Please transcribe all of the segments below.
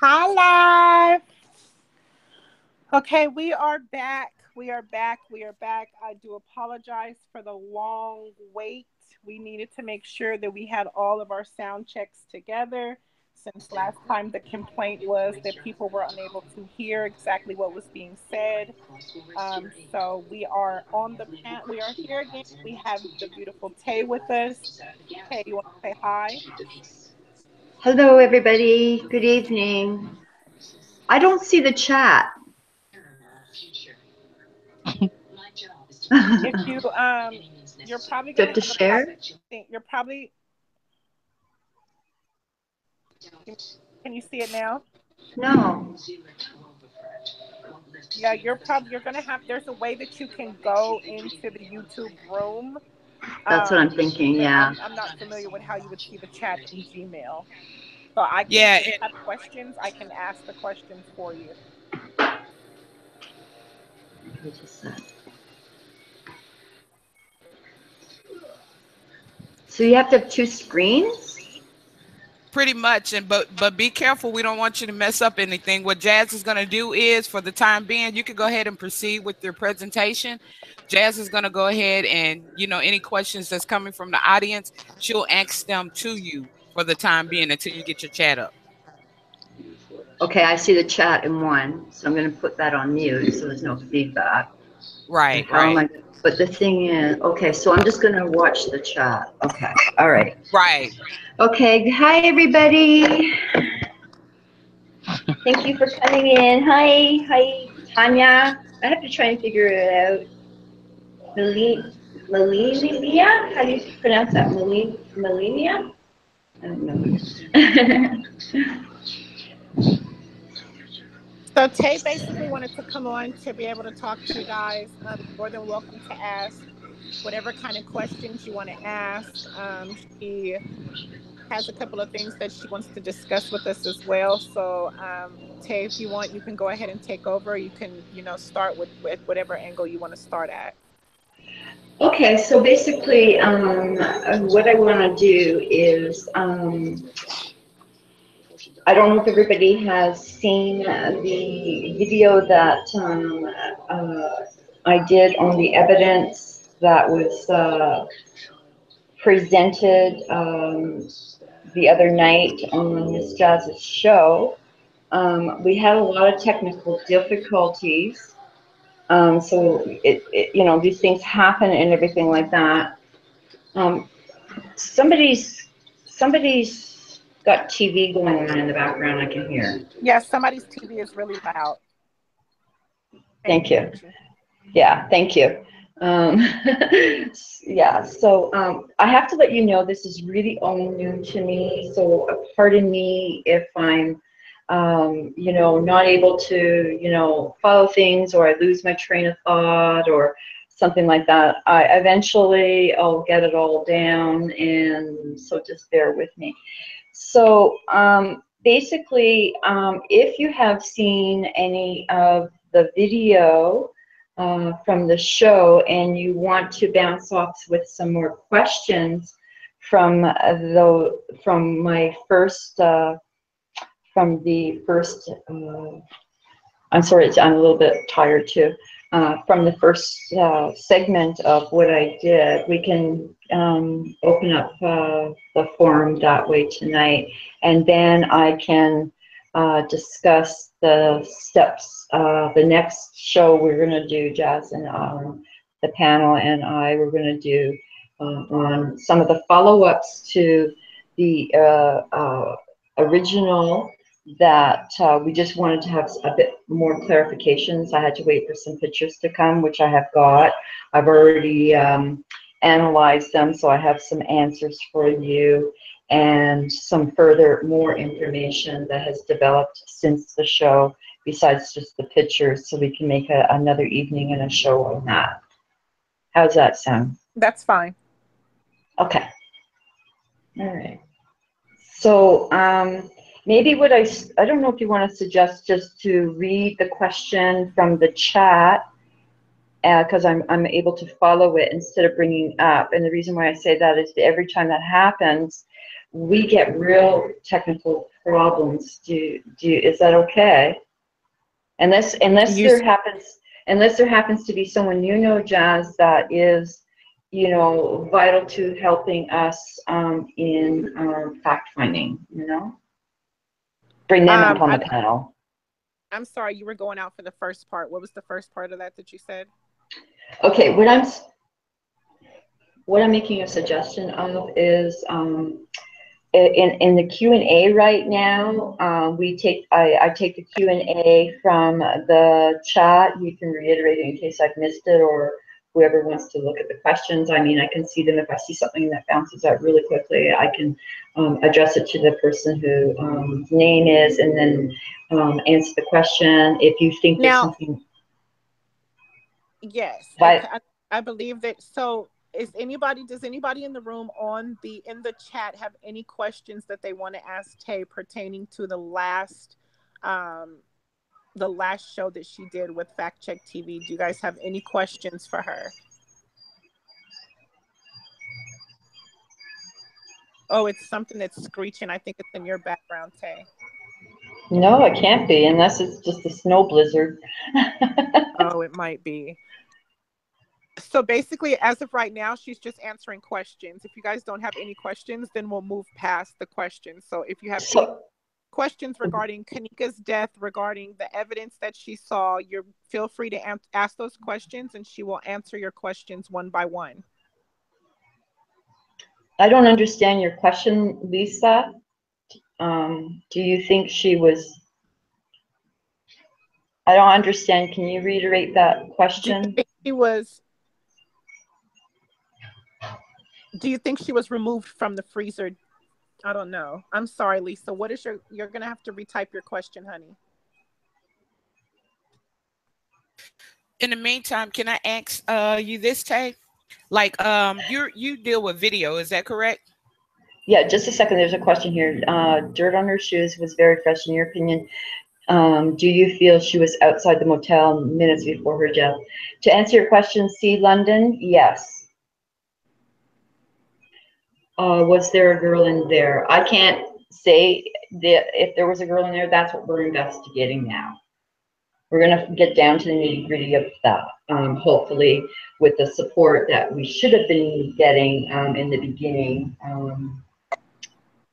Hi, live. Okay, we are back. We are back. We are back. I do apologize for the long wait. We needed to make sure that we had all of our sound checks together since last time the complaint was that people were unable to hear exactly what was being said. So we are on the pan. We are here again. We have the beautiful Tay with us. Tay, you want to say hi? Hello, everybody. Good evening. I don't see the chat. If Do you you're probably I going have to to have a problem. share? You're probably Can you see it now? No. Yeah, you're gonna have. There's a way that you can go into the YouTube room, That's what I'm um, thinking. but Yeah. I'm not familiar with how you would see the chat in Gmail. So I can, Yeah, if you have questions, I can ask the questions for you. So you have to have two screens? pretty much. And but be careful. We don't want you to mess up anything. What Jazz is going to do is, for the time being, you can go ahead and proceed with your presentation. Jazz is going to go ahead and any questions that's coming from the audience, she'll ask them to you for the time being until you get your chat up. Okay, I see the chat in one, so I'm going to put that on mute so there's no feedback. And Right, how am right, I? But the thing is, okay, so I'm just going to watch the chat. Okay, all right. right. Okay, hi, everybody. Thank you for coming in. Hi, Tanya. I have to try and figure it out. Melania? How do you pronounce that? Melania? I don't know. So Tay basically wanted to come on to be able to talk to you guys. You're more than welcome to ask whatever kind of questions you want to ask. She has a couple of things that she wants to discuss with us as well. So, Tay, if you want, you can go ahead and take over. You can, start with whatever angle you want to start at. Okay, so basically, what I want to do is, I don't know if everybody has seen the video that I did on the evidence that was presented the other night on Miss Jazz's show. We had a lot of technical difficulties. So these things happen and everything like that. Um, somebody's got TV going on in the background. I can hear. Yeah, somebody's TV is really loud. Thank Thank you. you. Yeah, thank you. Um, yeah, so I have to let you know this is really all new to me. So pardon me if I'm, not able to, follow things or I lose my train of thought or something like that. I'll get it all down, and so just bear with me. So basically, if you have seen any of the video from the show and you want to bounce off with some more questions from my first from the first I'm sorry, I'm a little bit tired too. From the first segment of what I did, we can open up the forum that way tonight, and then I can discuss the steps. The next show we're going to do, Jazz and the panel and we're going to do on some of the follow-ups to the original that we just wanted to have a bit more clarifications. I had to wait for some pictures to come, which I have got. I've already analyzed them, so I have some answers for you and some further more information that has developed since the show, besides just the pictures, so we can make another evening and a show on that. How's that sound? That's fine. Okay. All right. So maybe I don't know if you want to suggest just to read the question from the chat because I'm able to follow it instead of bringing up. And the reason why I say that is every time that happens, we get real technical problems. Is that okay? Unless You there happens to be someone Jazz, that is, vital to helping us in fact finding. Bring them up on the panel. I'm sorry, you were going out for the first part. What was the first part of that you said? Okay, what I'm making a suggestion of is in the Q&A right now, I take the Q&A from the chat. You can reiterate it in case I've missed it, or whoever wants to look at the questions. I mean, I can see them. If I see something that bounces out really quickly, I can address it to the person who name is, and then answer the question. If you think there's something. Yes, I believe that. So does anybody in the room in the chat have any questions that they want to ask Tay pertaining to the last show that she did with Fact Check TV? Do you guys have any questions for her? Oh, it's something that's screeching. I think it's in your background, Tay. No, it can't be, unless it's just a snow blizzard. Oh, it might be. So basically, as of right now, she's just answering questions. If you guys don't have any questions, then we'll move past the questions. So if you have any questions regarding Kenneka's death, regarding the evidence that she saw, you feel free to ask those questions, and she will answer your questions one by one. I don't understand your question, Lisa. Do you think she was... I don't understand. Can you reiterate that question? Do you think she was removed from the freezer? I don't know. I'm sorry, Lisa. What is you're going to have to retype your question, honey. In the meantime, can I ask you this, Tay? Like, you deal with video, is that correct? Yeah, just a second. There's a question here. Dirt on her shoes was very fresh. In your opinion, do you feel she was outside the motel minutes before her death? To answer your question, C. London, yes. Was there a girl in there? I can't say if there was a girl in there. That's what we're investigating now. We're going to get down to the nitty-gritty of that, hopefully with the support that we should have been getting in the beginning,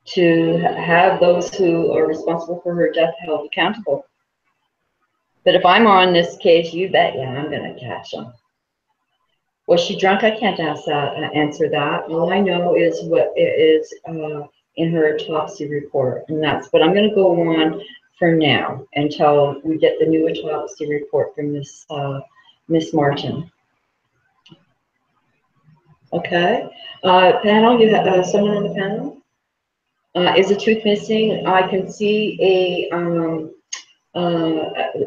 to have those who are responsible for her death held accountable. But if I'm on this case, you bet I'm going to catch them. Was she drunk? I can't answer that. All I know is what is in her autopsy report, and that's what I'm going to go on for now until we get the new autopsy report from Miss Martin. Okay, panel, you have someone on the panel? Is a tooth missing? I can see an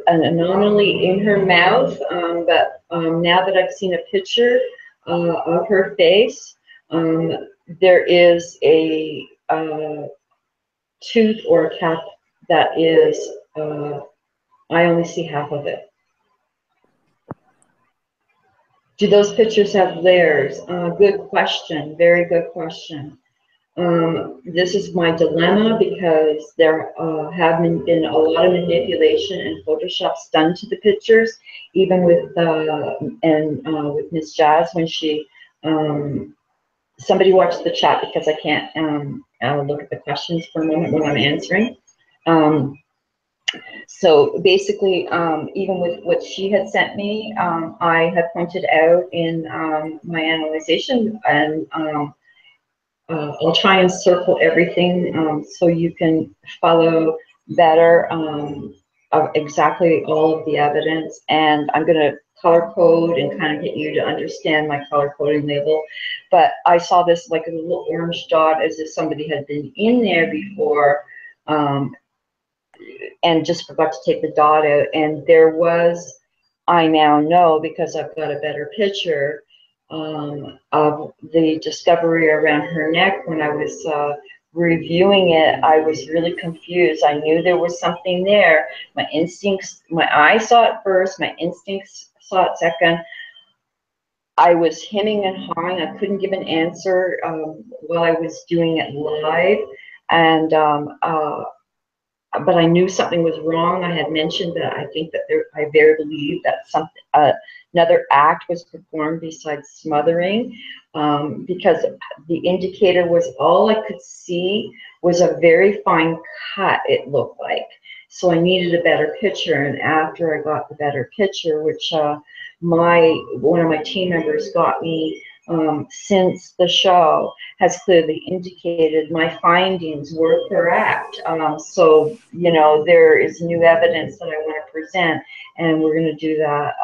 anomaly in her mouth, but now that I've seen a picture of her face, there is a tooth or a cap that is, I only see half of it. Do those pictures have layers? Good question, very good question. This is my dilemma because there have been a lot of manipulation and photoshops done to the pictures, even with with Miss Jazz when she somebody watch the chat because I can't look at the questions for a moment when I'm answering. So basically, even with what she had sent me, I had pointed out in my analyzation, and I'll try and circle everything so you can follow better of exactly all of the evidence. And I'm going to color code and kind of get you to understand my color coding label. But I saw this like a little orange dot as if somebody had been in there before and just forgot to take the dot out. And there was, I now know because I've got a better picture, of the discovery around her neck. When I was reviewing it, I was really confused. I knew there was something there. My instincts, my eye saw it first, my instincts saw it second. I was hemming and hawing. I couldn't give an answer while I was doing it live, and but I knew something was wrong. I had mentioned that I think that I very believe that something, another act was performed besides smothering, because the indicator was all I could see was a very fine cut, it looked like. So I needed a better picture, and after I got the better picture, which one of my team members got me since the show, has clearly indicated my findings were correct. So, you know, there is new evidence that I want to present, and we're going to do that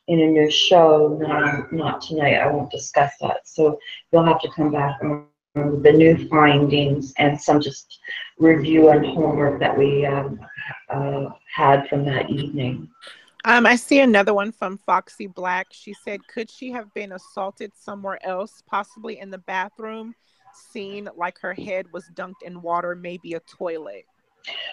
in a new show, not tonight. I won't discuss that. So you'll have to come back on the new findings and some just review and homework that we had from that evening. I see another one from Foxy Black. She said, could she have been assaulted somewhere else, possibly in the bathroom, seen like her head was dunked in water, maybe a toilet?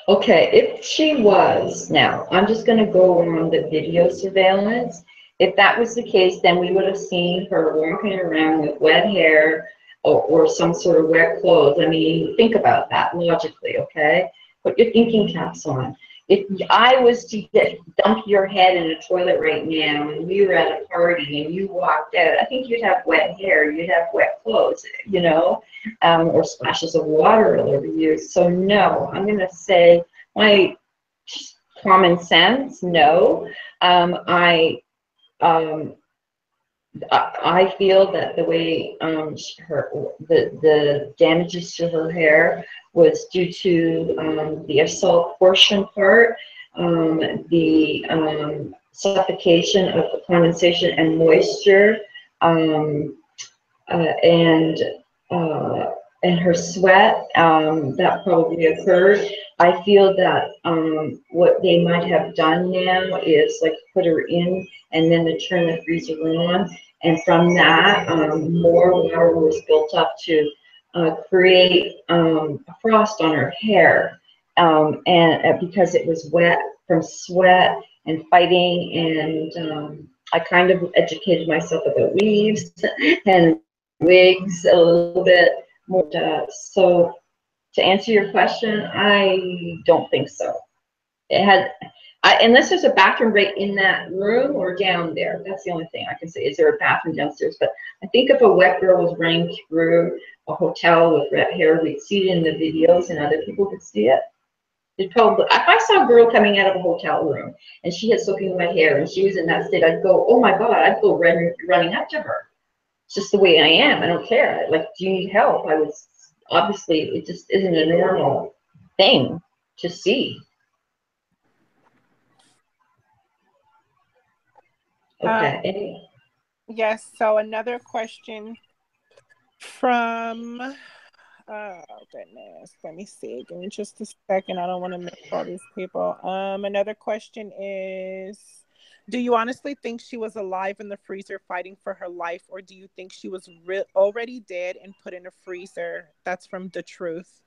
Okay, if she was, now, I'm just going to go on the video surveillance. If that was the case, then we would have seen her walking around with wet hair or some sort of wet clothes. I mean, think about that logically, okay? Put your thinking caps on. If I was to dump your head in a toilet right now and we were at a party and you walked out, I think you'd have wet hair, you'd have wet clothes, you know, or splashes of water all over you. So no, I'm going to say my common sense, no. I feel that the way the damages to her hair was due to the assault portion part, the suffocation of the condensation and moisture, and her sweat that probably occurred. I feel that what they might have done now is like put her in and then to turn the freezer on, and from that more water was built up to create a frost on her hair, and because it was wet from sweat and fighting, and I kind of educated myself about weaves and wigs a little bit more. So to answer your question, I don't think so. It had, unless there's a bathroom right in that room or down there. That's the only thing I can say. Is there a bathroom downstairs? But I think if a wet girl was running through a hotel with red hair, we'd see it in the videos and other people could see it. It probably, if I saw a girl coming out of a hotel room and she had soaking wet hair and she was in that state, I'd go, oh my God, I'd go running up to her. It's just the way I am. I don't care. Like, do you need help? I was, obviously, it just isn't a normal thing to see. Okay. Yes, so another question from, oh goodness, let me see. Give me just a second. I don't want to miss all these people. Another question is, do you honestly think she was alive in the freezer fighting for her life, or do you think she was already dead and put in a freezer? That's from The Truth.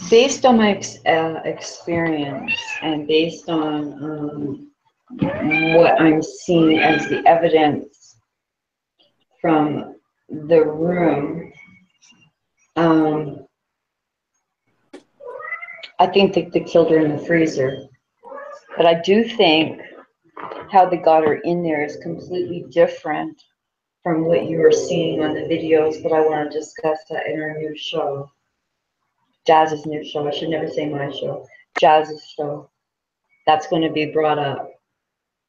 Based on my experience and based on what I'm seeing as the evidence from the room, I think they killed her in the freezer. But I do think how they got her in there is completely different from what you are seeing on the videos, but I want to discuss that in our new show. Jazz's new show. I should never say my show. Jazz's show. That's going to be brought up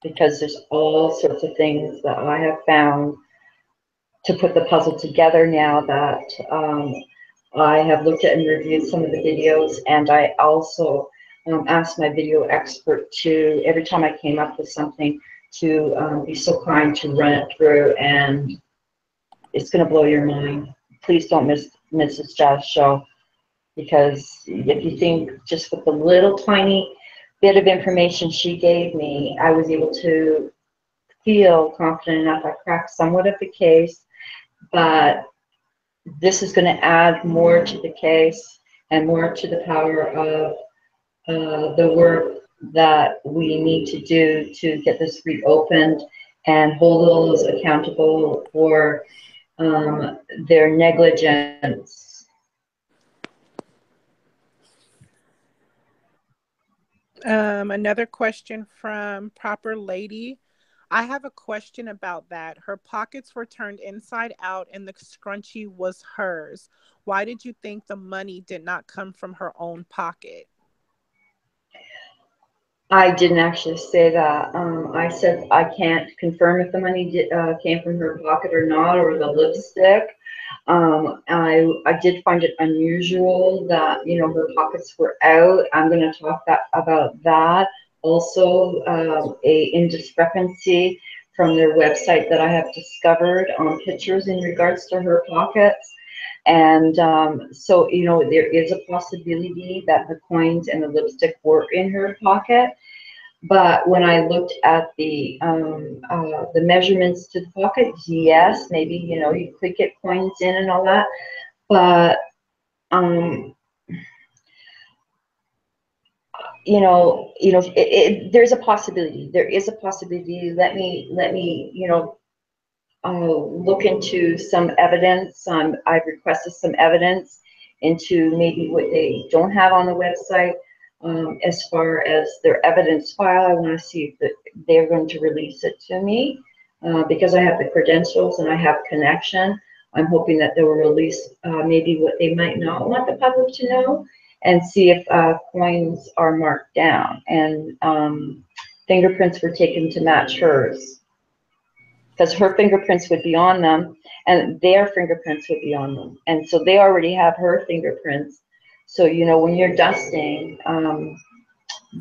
because there's all sorts of things that I have found to put the puzzle together now that I have looked at and reviewed some of the videos, and I also asked my video expert to, every time I came up with something, to be so kind to run it through, and it's going to blow your mind. Please don't miss this Jazz show, because if you think just with the little tiny bit of information she gave me, I was able to feel confident enough. I cracked somewhat of the case, but this is going to add more to the case and more to the power of the work that we need to do to get this reopened and hold those accountable for their negligence. Another question from Proper Lady. I have a question about that. Her pockets were turned inside out and the scrunchie was hers. Why did you think the money did not come from her own pocket? I didn't actually say that. I said I can't confirm if the money came from her pocket or not, or the lipstick. I did find it unusual that her pockets were out. I'm going to talk about that. Also, a indiscrepancy from their website that I have discovered on pictures in regards to her pockets. And so, there is a possibility that the coins and the lipstick were in her pocket. But when I looked at the measurements to the pocket, yes, maybe you could get coins in and all that, but um, there's a possibility. There is a possibility. Let me look into some evidence. I've requested some evidence into maybe what they don't have on the website. As far as their evidence file, I want to see if they're going to release it to me because I have the credentials and I have connection. I'm hoping that they will release maybe what they might not want the public to know and see if coins are marked down and fingerprints were taken to match hers, because her fingerprints would be on them and their fingerprints would be on them. And so they already have her fingerprints. So, when you're dusting,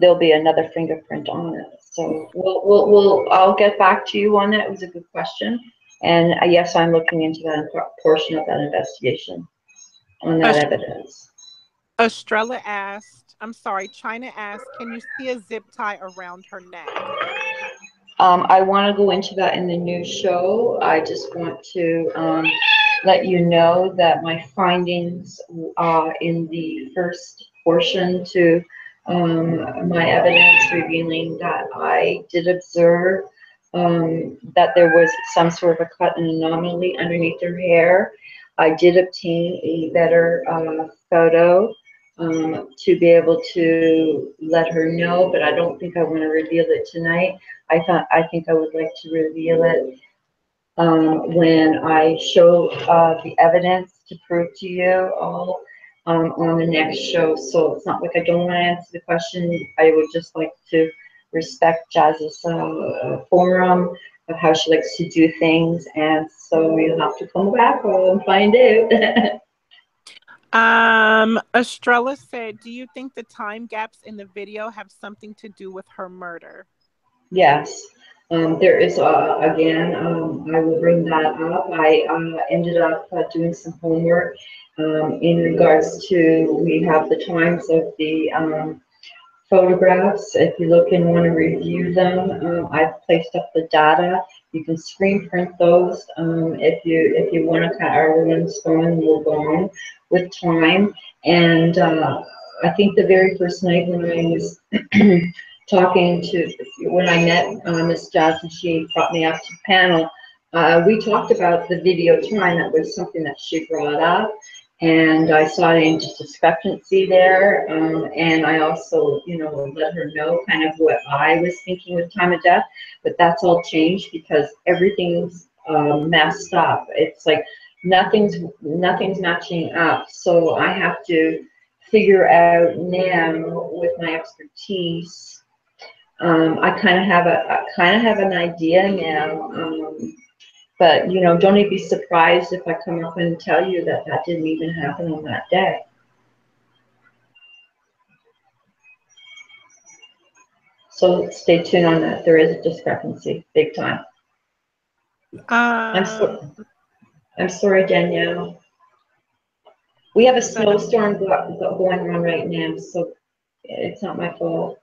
there'll be another fingerprint on it. So I'll get back to you on that. It was a good question. And yes, I'm looking into that portion of that investigation on that Ast- evidence. Estrella asked, I'm sorry, China asked, can you see a zip tie around her neck? I want to go into that in the new show. I just want to let you know that my findings in the first portion to my evidence revealing that I did observe that there was some sort of a cut and anomaly underneath her hair. I did obtain a better photo to be able to let her know, but I don't think I want to reveal it tonight. I think I would like to reveal it when I show the evidence to prove to you all on the next show. So it's not like I don't want to answer the question. I would just like to respect Jazz's forum of how she likes to do things, and so you'll have to come back and find out. Estrella said, do you think the time gaps in the video have something to do with her murder? Yes, there is, again, I will bring that up. I ended up doing some homework in regards to, we have the times of the photographs. If you look and want to review them, I've placed up the data. You can screen print those if you want to kind of, everyone's going, we'll go on with time. And I think the very first night when I was when I met Miss Johnson, she brought me up to the panel. We talked about the video time. That was something that she brought up. And I saw a discrepancy there. And I also, let her know kind of what I was thinking with time of death. But that's all changed because everything's messed up. It's like nothing's matching up. So I have to figure out now with my expertise. I kind of have an idea now, but don't even be surprised if I come up and tell you that that didn't even happen on that day. So stay tuned on that. There is a discrepancy, big time. I'm Um, so, I'm sorry, Danielle. We have a the snowstorm going on right now, so it's not my fault.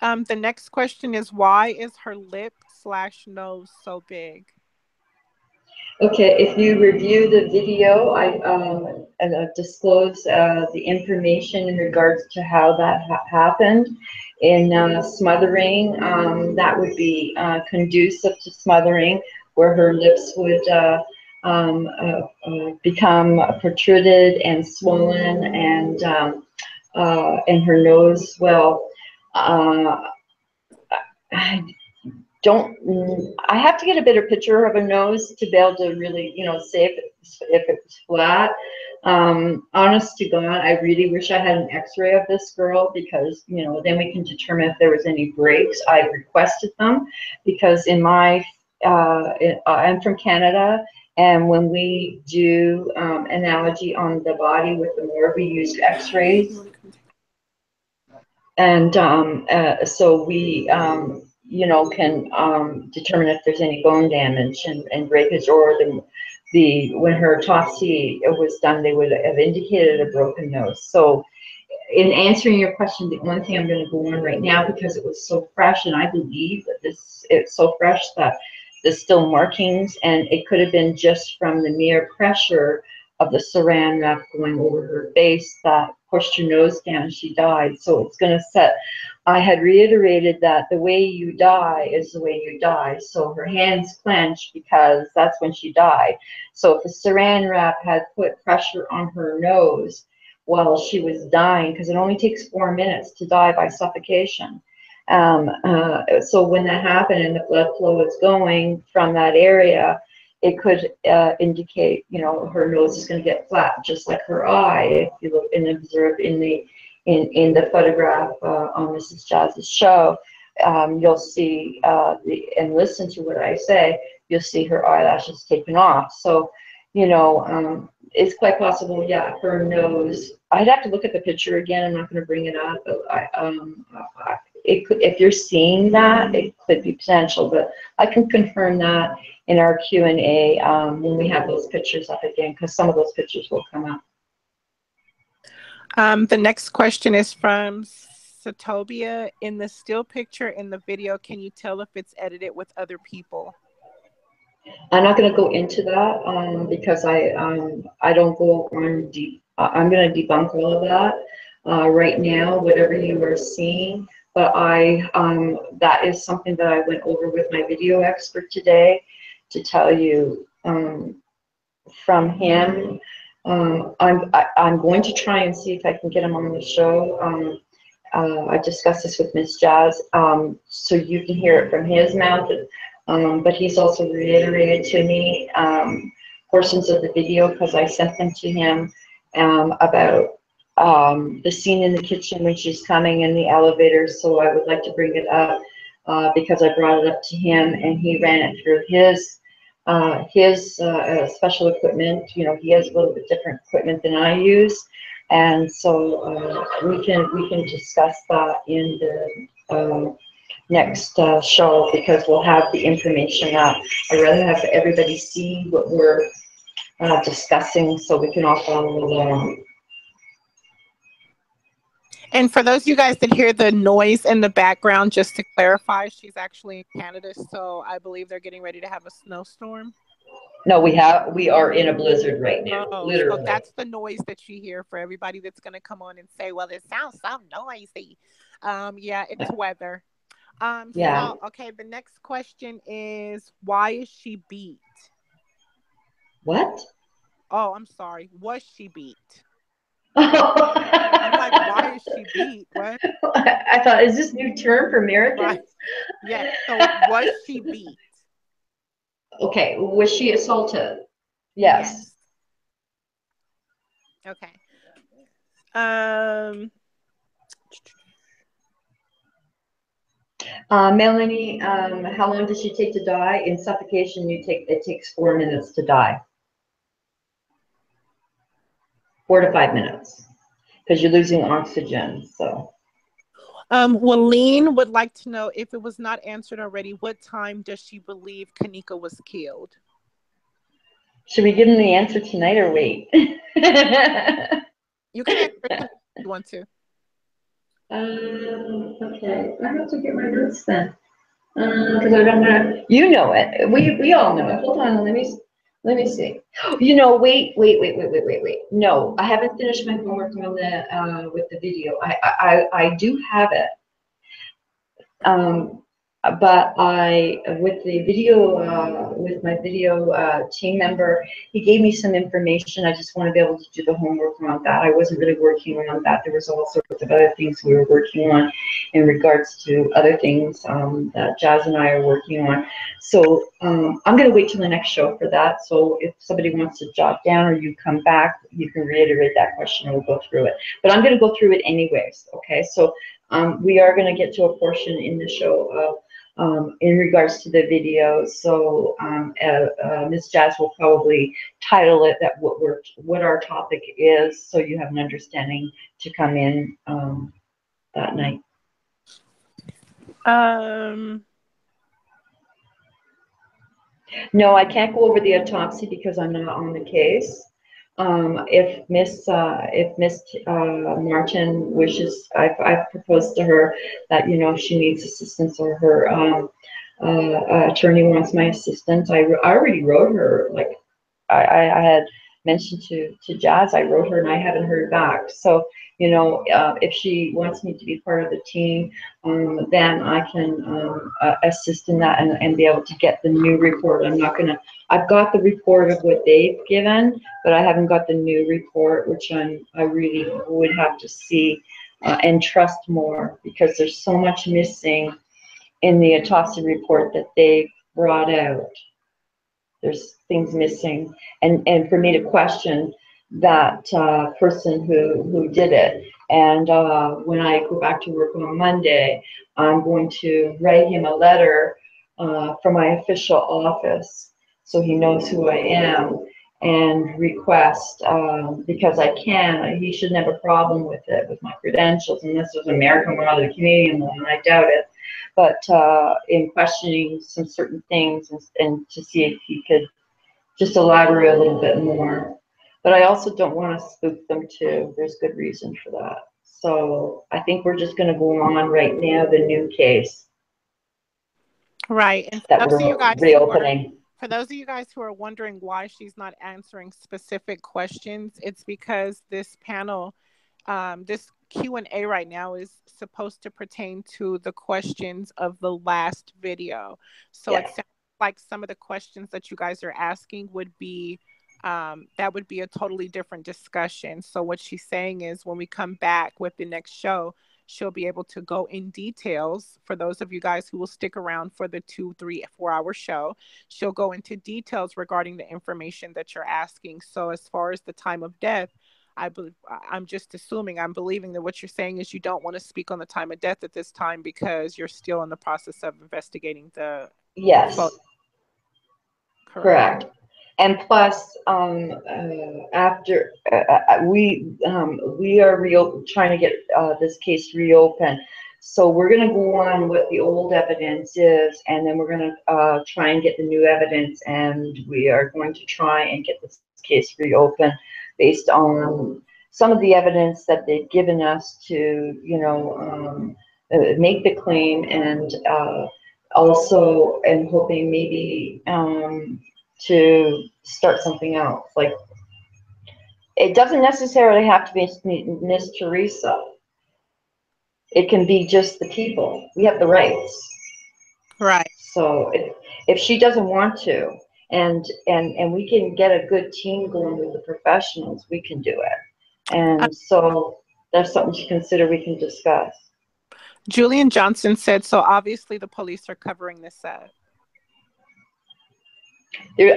the next question is, why is her lip slash nose so big? Okay, if you review the video, I disclose the information in regards to how that happened in smothering. That would be conducive to smothering, where her lips would become protruded and swollen, and her nose, well, uh, don't I have to get a better picture of a nose to be able to really, say if it's flat. Honest to God, I really wish I had an X-ray of this girl, because then we can determine if there was any breaks. I requested them because I'm from Canada, and when we do analogy on the body with the morgue, we use X-rays. And so we, can determine if there's any bone damage and breakage, or when her autopsy was done, they would have indicated a broken nose. So in answering your question, the only thing I'm going to go on right now, because it was so fresh, and I believe that it's so fresh that there's still markings, and it could have been just from the mere pressure of the saran wrap going over her face that pushed her nose down and she died. So it's going to set. I had reiterated that the way you die is the way you die. So her hands clenched because that's when she died. So if the saran wrap had put pressure on her nose while she was dying, because it only takes 4 minutes to die by suffocation. So when that happened and the blood flow is going from that area, it could indicate, her nose is going to get flat, just like her eye. If you look and observe in the photograph on Mrs. Jazz's show, you'll see and listen to what I say. You'll see her eyelashes taken off. So, it's quite possible, yeah, her nose. I'd have to look at the picture again. I'm not going to bring it up, but it could, if you're seeing that, it could be potential. But I can confirm that in our Q&A when we have those pictures up again, because some of those pictures will come up. The next question is from Satobia. In the still picture in the video, can you tell if it's edited with other people? I'm not going to go into that because I don't go on deep. I'm going to debunk all of that right now, whatever you are seeing. But that is something that I went over with my video expert today to tell you from him. I'm going to try and see if I can get him on the show. I discussed this with Ms. Jazz, so you can hear it from his mouth. But he's also reiterated to me portions of the video, because I sent them to him about the scene in the kitchen when she's coming in the elevator. So I would like to bring it up because I brought it up to him, and he ran it through his special equipment. He has a little bit different equipment than I use, and so we can discuss that in the next show, because we'll have the information up. I'd rather have everybody see what we're discussing so we can all follow along. And for those of you guys that hear the noise in the background, just to clarify, she's actually in Canada, so I believe they're getting ready to have a snowstorm. No, we are in a blizzard right now. Oh, literally. So that's the noise that you hear for everybody that's going to come on and say, well, it sounds so noisy. Yeah, it's weather. Yeah. So, okay, the next question is, why is she beat? What? Oh, I'm sorry. Was she beat? I'm like, why is she beat? What? I thought, is this new term for Americans? Right. Yeah. So was she beat? Okay. Was she assaulted? Yes. Okay. Melanie, how long does she take to die? In suffocation, it takes 4 minutes to die. 4 to 5 minutes, because you're losing oxygen. So. Walene would like to know, if it was not answered already, what time does she believe Kenneka was killed? Should we give them the answer tonight or wait? You can answer it if you want to. Okay, I have to get my notes then. Because I don't know. You know it. We all know it. Hold on, let me. Let me see. Wait. No, I haven't finished my homework on the with the video. I do have it. Um, but with my video team member, he gave me some information. I just want to be able to do the homework on that. I wasn't really working on that. There was all sorts of other things we were working on in regards to other things that Jazz and I are working on. So I'm going to wait till the next show for that. So if somebody wants to jot down or you come back, you can reiterate that question and we'll go through it. But I'm going to go through it anyways, okay? So we are going to get to a portion in the show of in regards to the video. So Ms. Jazz will probably title it that what our topic is, so you have an understanding to come in that night. No, I can't go over the autopsy because I'm not on the case. If Miss Martin wishes, I've proposed to her that if she needs assistance or her attorney wants my assistance. I already wrote her, like I had mentioned to Jazz. I wrote her and I haven't heard back. So if she wants me to be part of the team, then I can assist in that and be able to get the new report. I've got the report of what they've given, but I haven't got the new report, which I really would have to see and trust more, because there's so much missing in the autopsy report that they brought out. There's things missing, and for me to question that person who did it. And when I go back to work on Monday, I'm going to write him a letter from my official office so he knows who I am, and request, because he shouldn't have a problem with it, with my credentials, unless there's American law or the Canadian law, and I doubt it. But in questioning some certain things, and to see if he could just elaborate a little bit more. But I also don't want to spook them too. There's good reason for that. So I think we're just going to go on right now, the new case. Right. And that we're reopening. For those of you guys who are wondering why she's not answering specific questions, it's because this panel, this Q&A right now is supposed to pertain to the questions of the last video. So It sounds like some of the questions that you guys are asking would be, that would be a totally different discussion. So what she's saying is, when we come back with the next show, she'll be able to go in details. For those of you guys who will stick around for the 2, 3, 4-hour show, she'll go into details regarding the information that you're asking. So as far as the time of death, I'm believing that what you're saying is you don't want to speak on the time of death at this time because you're still in the process of investigating the. Yes. Correct. And plus, after we are trying to get this case reopened, so we're going to go on what the old evidence is, and then we're going to try and get the new evidence, and we are going to try and get this case reopened based on some of the evidence that they've given us to, make the claim, and also, and hoping maybe to start something else. Like, it doesn't necessarily have to be Miss Teresa. It can be just the people. We have the rights. Right. So if she doesn't want to, and we can get a good team going with the professionals, we can do it. And so that's something to consider. We can discuss. Julian Johnson said, so obviously the police are covering this up.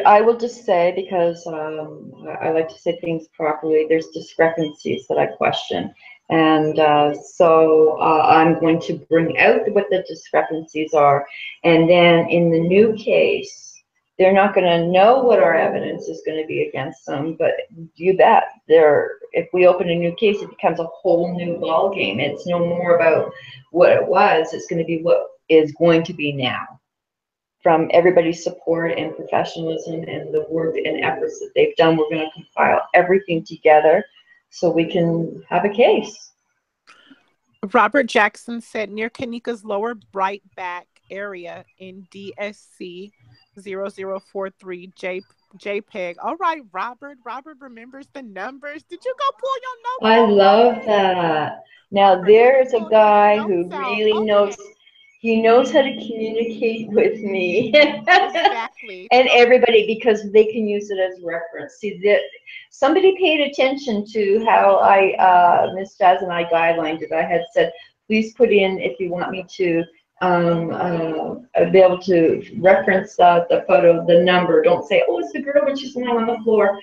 I will just say, because I like to say things properly, there's discrepancies that I question. And so I'm going to bring out what the discrepancies are. And then in the new case, they're not going to know what our evidence is going to be against them. But you bet, if we open a new case, it becomes a whole new ballgame. It's no more about what it was. It's going to be what is going to be now. From everybody's support and professionalism and the work and efforts that they've done, we're going to compile everything together so we can have a case. Robert Jackson said, near Kenneka's lower right back area in DSC, 0043 JPEG. All right, Robert. Robert remembers the numbers. Did you go pull your notes I out, love Robert? that. Now Robert went and there's a pulled his guy who notes out. really Okay, knows, he knows how to communicate with me. exactly. And everybody, because they can use it as reference. See that somebody paid attention to how I Miss Jazz and I guidelined it. I had said, please put in if you want me to be able to reference the photo, the number. Don't say, oh, it's the girl when she's lying on the floor.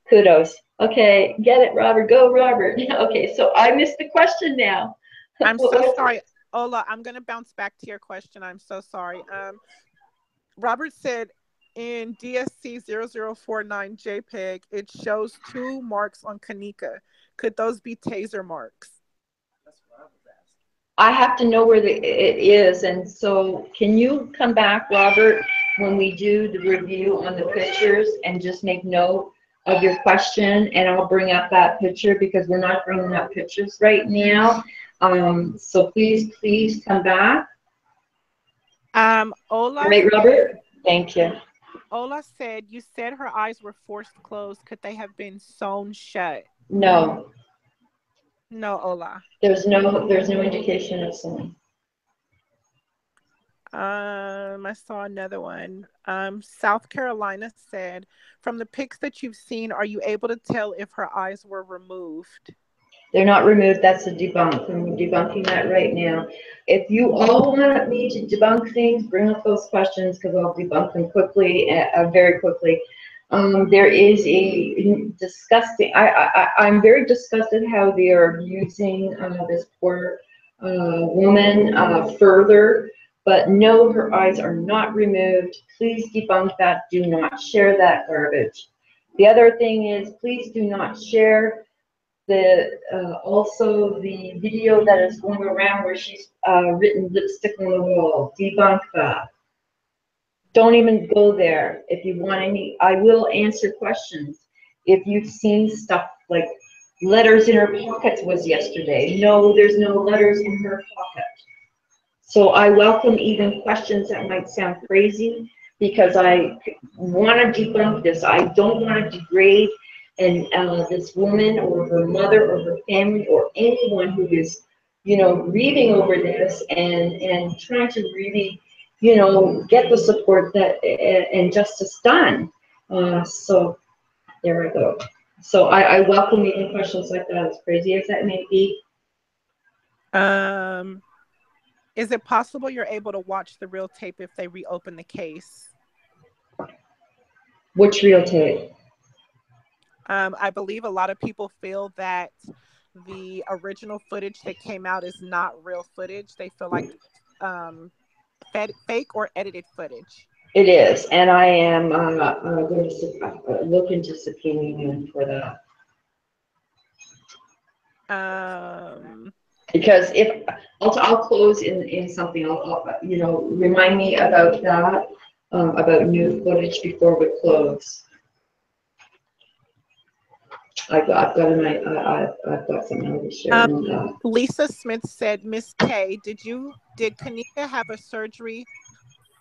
Kudos. Okay, get it, Robert. Go, Robert. Okay, so I missed the question now. I'm so sorry. Ola, I'm going to bounce back to your question. I'm so sorry. Robert said in DSC 0049 JPEG, it shows two marks on Kenneka. Could those be taser marks? I have to know where it is, and so can you come back, Robert, when we do the review on the pictures and just make note of your question, and I'll bring up that picture because we're not bringing up pictures right now. So please come back. Ola Right, said, Robert? Thank you. Ola said, you said her eyes were forced closed. Could they have been sewn shut? No, No, Ola. there's no indication of something. I saw another one. South Carolina said, from the pics that you've seen, are you able to tell if her eyes were removed? They're not removed. That's a debunk. I'm debunking that right now. If you all want me to debunk things, bring up those questions because I'll debunk them quickly, very quickly. There is a disgusting. I'm very disgusted how they are using this poor woman further. But no, her eyes are not removed. Please debunk that. Do not share that garbage. The other thing is, please do not share the also the video that is going around where she's written lipstick on the wall. Debunk that. Don't even go there. If you want any, I will answer questions. If you've seen stuff like letters in her pockets was yesterday. No, there's no letters in her pocket. So I welcome even questions that might sound crazy because I want to debunk this. I don't want to degrade this woman or her mother or her family or anyone who is, grieving over this and trying to really, get the support that and justice done. So there I go. So I welcome even questions like that, as crazy as that may be. Is it possible you're able to watch the real tape if they reopen the case? Which real tape? I believe a lot of people feel that the original footage that came out is not real footage. They feel like fake or edited footage. It is, and I am going to look into subpoenaing you for that. Because if I'll close in something, I'll remind me about that, about new footage before we close. I've got something I will share. Lisa Smith said, Miss K, did Kenneka have a surgery?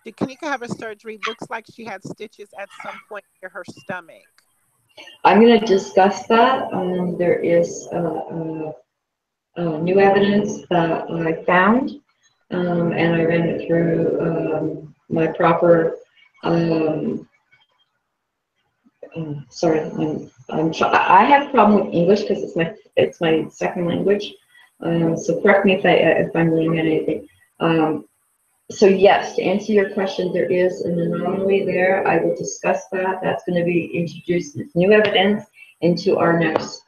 Did Kenneka have a surgery? Looks like she had stitches at some point near her stomach. I'm going to discuss that. There is new evidence that I found, and I ran it through my proper. Sorry, I have a problem with English because it's my second language. So correct me if I'm wrong on anything. So yes, to answer your question, there is an anomaly there. I will discuss that. That's going to be introduced as new evidence into our next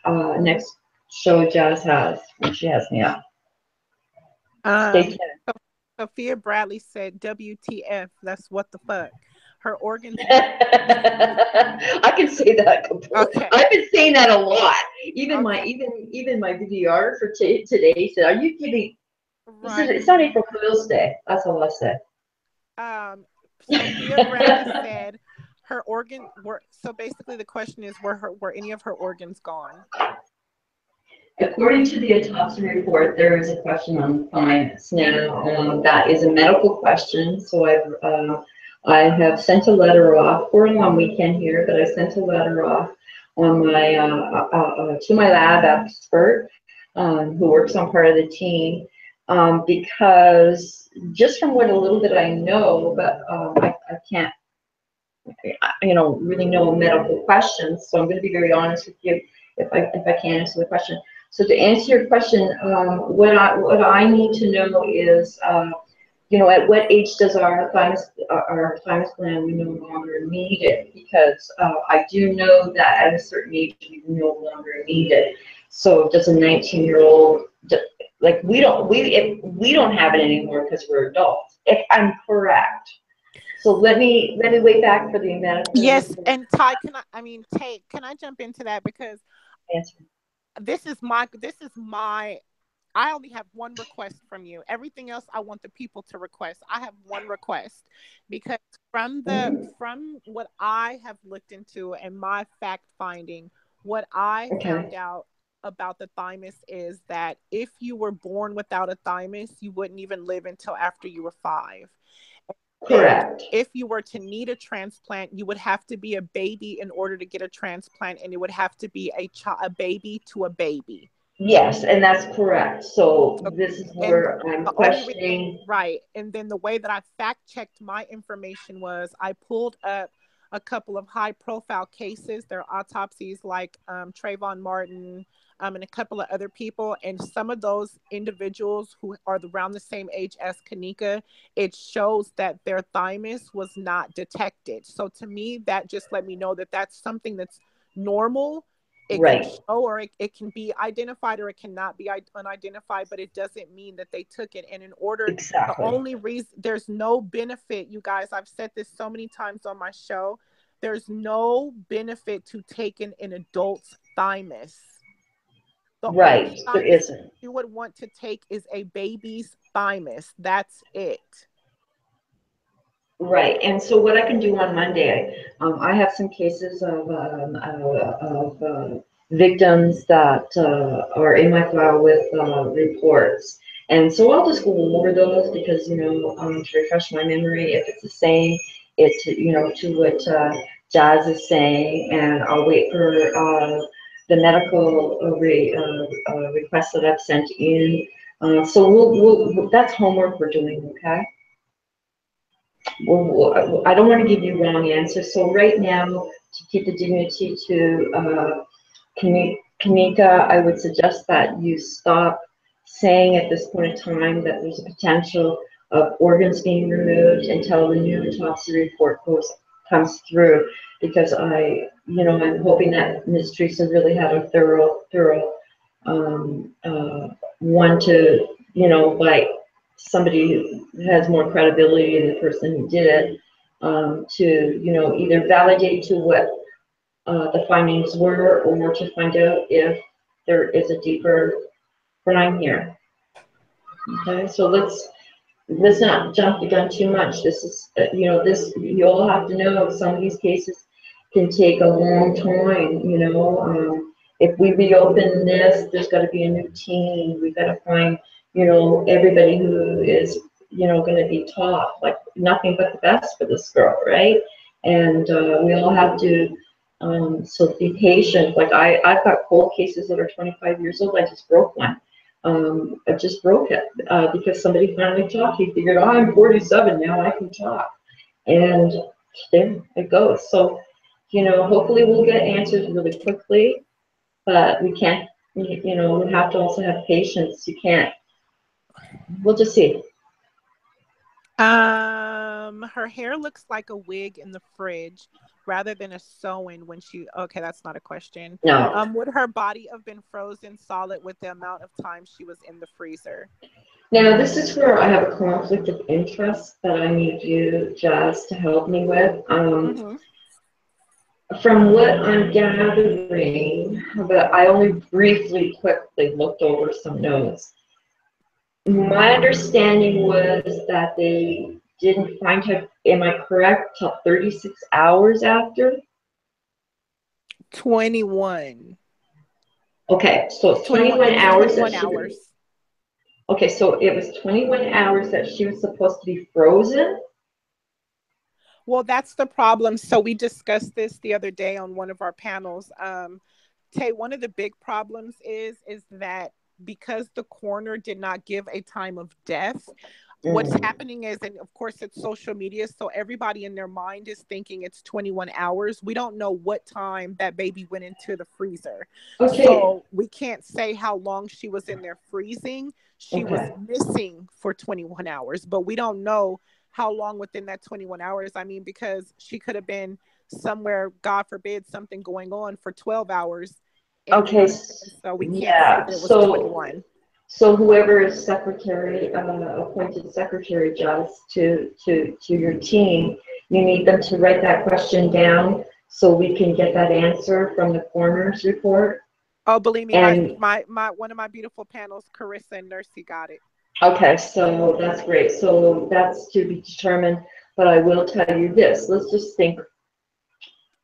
show Jazz has when she has me up. Stay tuned. Sophia Bradley said, WTF, that's what the fuck. Her organs. I can say that completely. Okay. I've been saying that a lot. Even my videographer today said, "Are you kidding?" Right. He said, "It's not April Fool's Day." That's all I said. Sophia Bradley said her organ were so basically the question is were any of her organs gone? According to the autopsy report, there is a question on thymus. Now, that is a medical question, so I have sent a letter off. We're on a long weekend here, but I sent a letter off on my to my lab expert who works on part of the team because just from what a little bit I know, but I can't really know medical questions. So I'm going to be very honest with you if I can answer the question. So to answer your question, what I need to know is, at what age does our thymus gland we no longer need it? Because I do know that at a certain age we no longer need it. So does a 19-year-old like we don't have it anymore because we're adults? If I'm correct. So let me wait back for the Yes, medical and Ty, Tate, can I jump into that because answer. this is my I only have one request from you. Everything else I want the people to request. I have one request because from what I have looked into and my fact finding, what I Okay, found out about the thymus is that if you were born without a thymus, you wouldn't even live until after you were 5. And correct. if you were to need a transplant, you would have to be a baby in order to get a transplant, and it would have to be a baby to a baby. Yes, and that's correct. So Okay. this is And where I'm the only reason, questioning. right. And then the way that I fact checked my information was I pulled up a couple of high profile cases. There are autopsies like Trayvon Martin and a couple of other people. And some of those individuals who are around the same age as Kenneka, it shows that their thymus was not detected. So to me, that just let me know that that's something that's normal. It can Right, show or it can be identified or it cannot be unidentified, but it doesn't mean that they took it. And in order, the exactly. only reason there's no benefit, you guys, I've said this so many times on my show, there's no benefit to taking an adult's thymus. The only Right, there thymus isn't. you would want to take is a baby's thymus. That's it. Right, and so what I can do on Monday, I have some cases of victims that are in my file with reports, and so I'll just go over those because to refresh my memory, if it's the same, it's to what Jazz is saying, and I'll wait for the medical request that I've sent in. So that's homework we're doing, okay? Well, I don't want to give you wrong answers. So right now, to keep the dignity to Kenneka, I would suggest that you stop saying at this point in time that there's a potential of organs being removed until the new autopsy report comes through. Because I'm hoping that Ms. Teresa really had a thorough one to, like somebody who has more credibility than the person who did it, to, either validate to what the findings were or to find out if there is a deeper crime here. Okay, so let's not jump the gun too much. This is, you all have to know some of these cases can take a long time, if we reopen this, there's got to be a new team. We've got to find, everybody who is, going to be taught, like nothing but the best for this girl, right? And we all have to, so be patient. Like I've got cold cases that are 25 years old. I just broke one. I just broke it because somebody finally talked. He figured, oh, I'm 47 now, I can talk. And there it goes. So, hopefully we'll get answers really quickly, but we can't, we have to also have patience. You can't, we'll just see. Her hair looks like a wig in the fridge rather than a sewing when she. Okay, that's not a question. No. Would her body have been frozen solid with the amount of time she was in the freezer? Now, this is where I have a conflict of interest that I need you, Jazz, to help me with. Mm-hmm. From what I'm gathering, but I only briefly, quickly looked over some notes. My understanding was that they didn't find her, am I correct, till 36 hours after? 21. Okay, so it's 21. 21 It was hours that 21 she, hours. okay, so it was 21 hours that she was supposed to be frozen? Well, that's the problem. So we discussed this the other day on one of our panels. Tay, one of the big problems is that because the coroner did not give a time of death, what's Mm. happening is, and of course it's social media, so everybody in their mind is thinking it's 21 hours. We don't know what time that baby went into the freezer. Okay. So we can't say how long she was in there freezing. She was Okay. missing for 21 hours, but we don't know how long within that 21 hours. I mean, because she could have been somewhere, God forbid, something going on for 12 hours. And you know Okay. what I'm saying? So we can't say Yeah. that it was 21. So whoever is secretary, appointed secretary, just to your team, you need them to write that question down so we can get that answer from the coroner's report. Oh, believe me, And my one of my beautiful panels, Carissa and Nursey, got it. okay, so that's great. So that's to be determined. But I will tell you this. Let's just think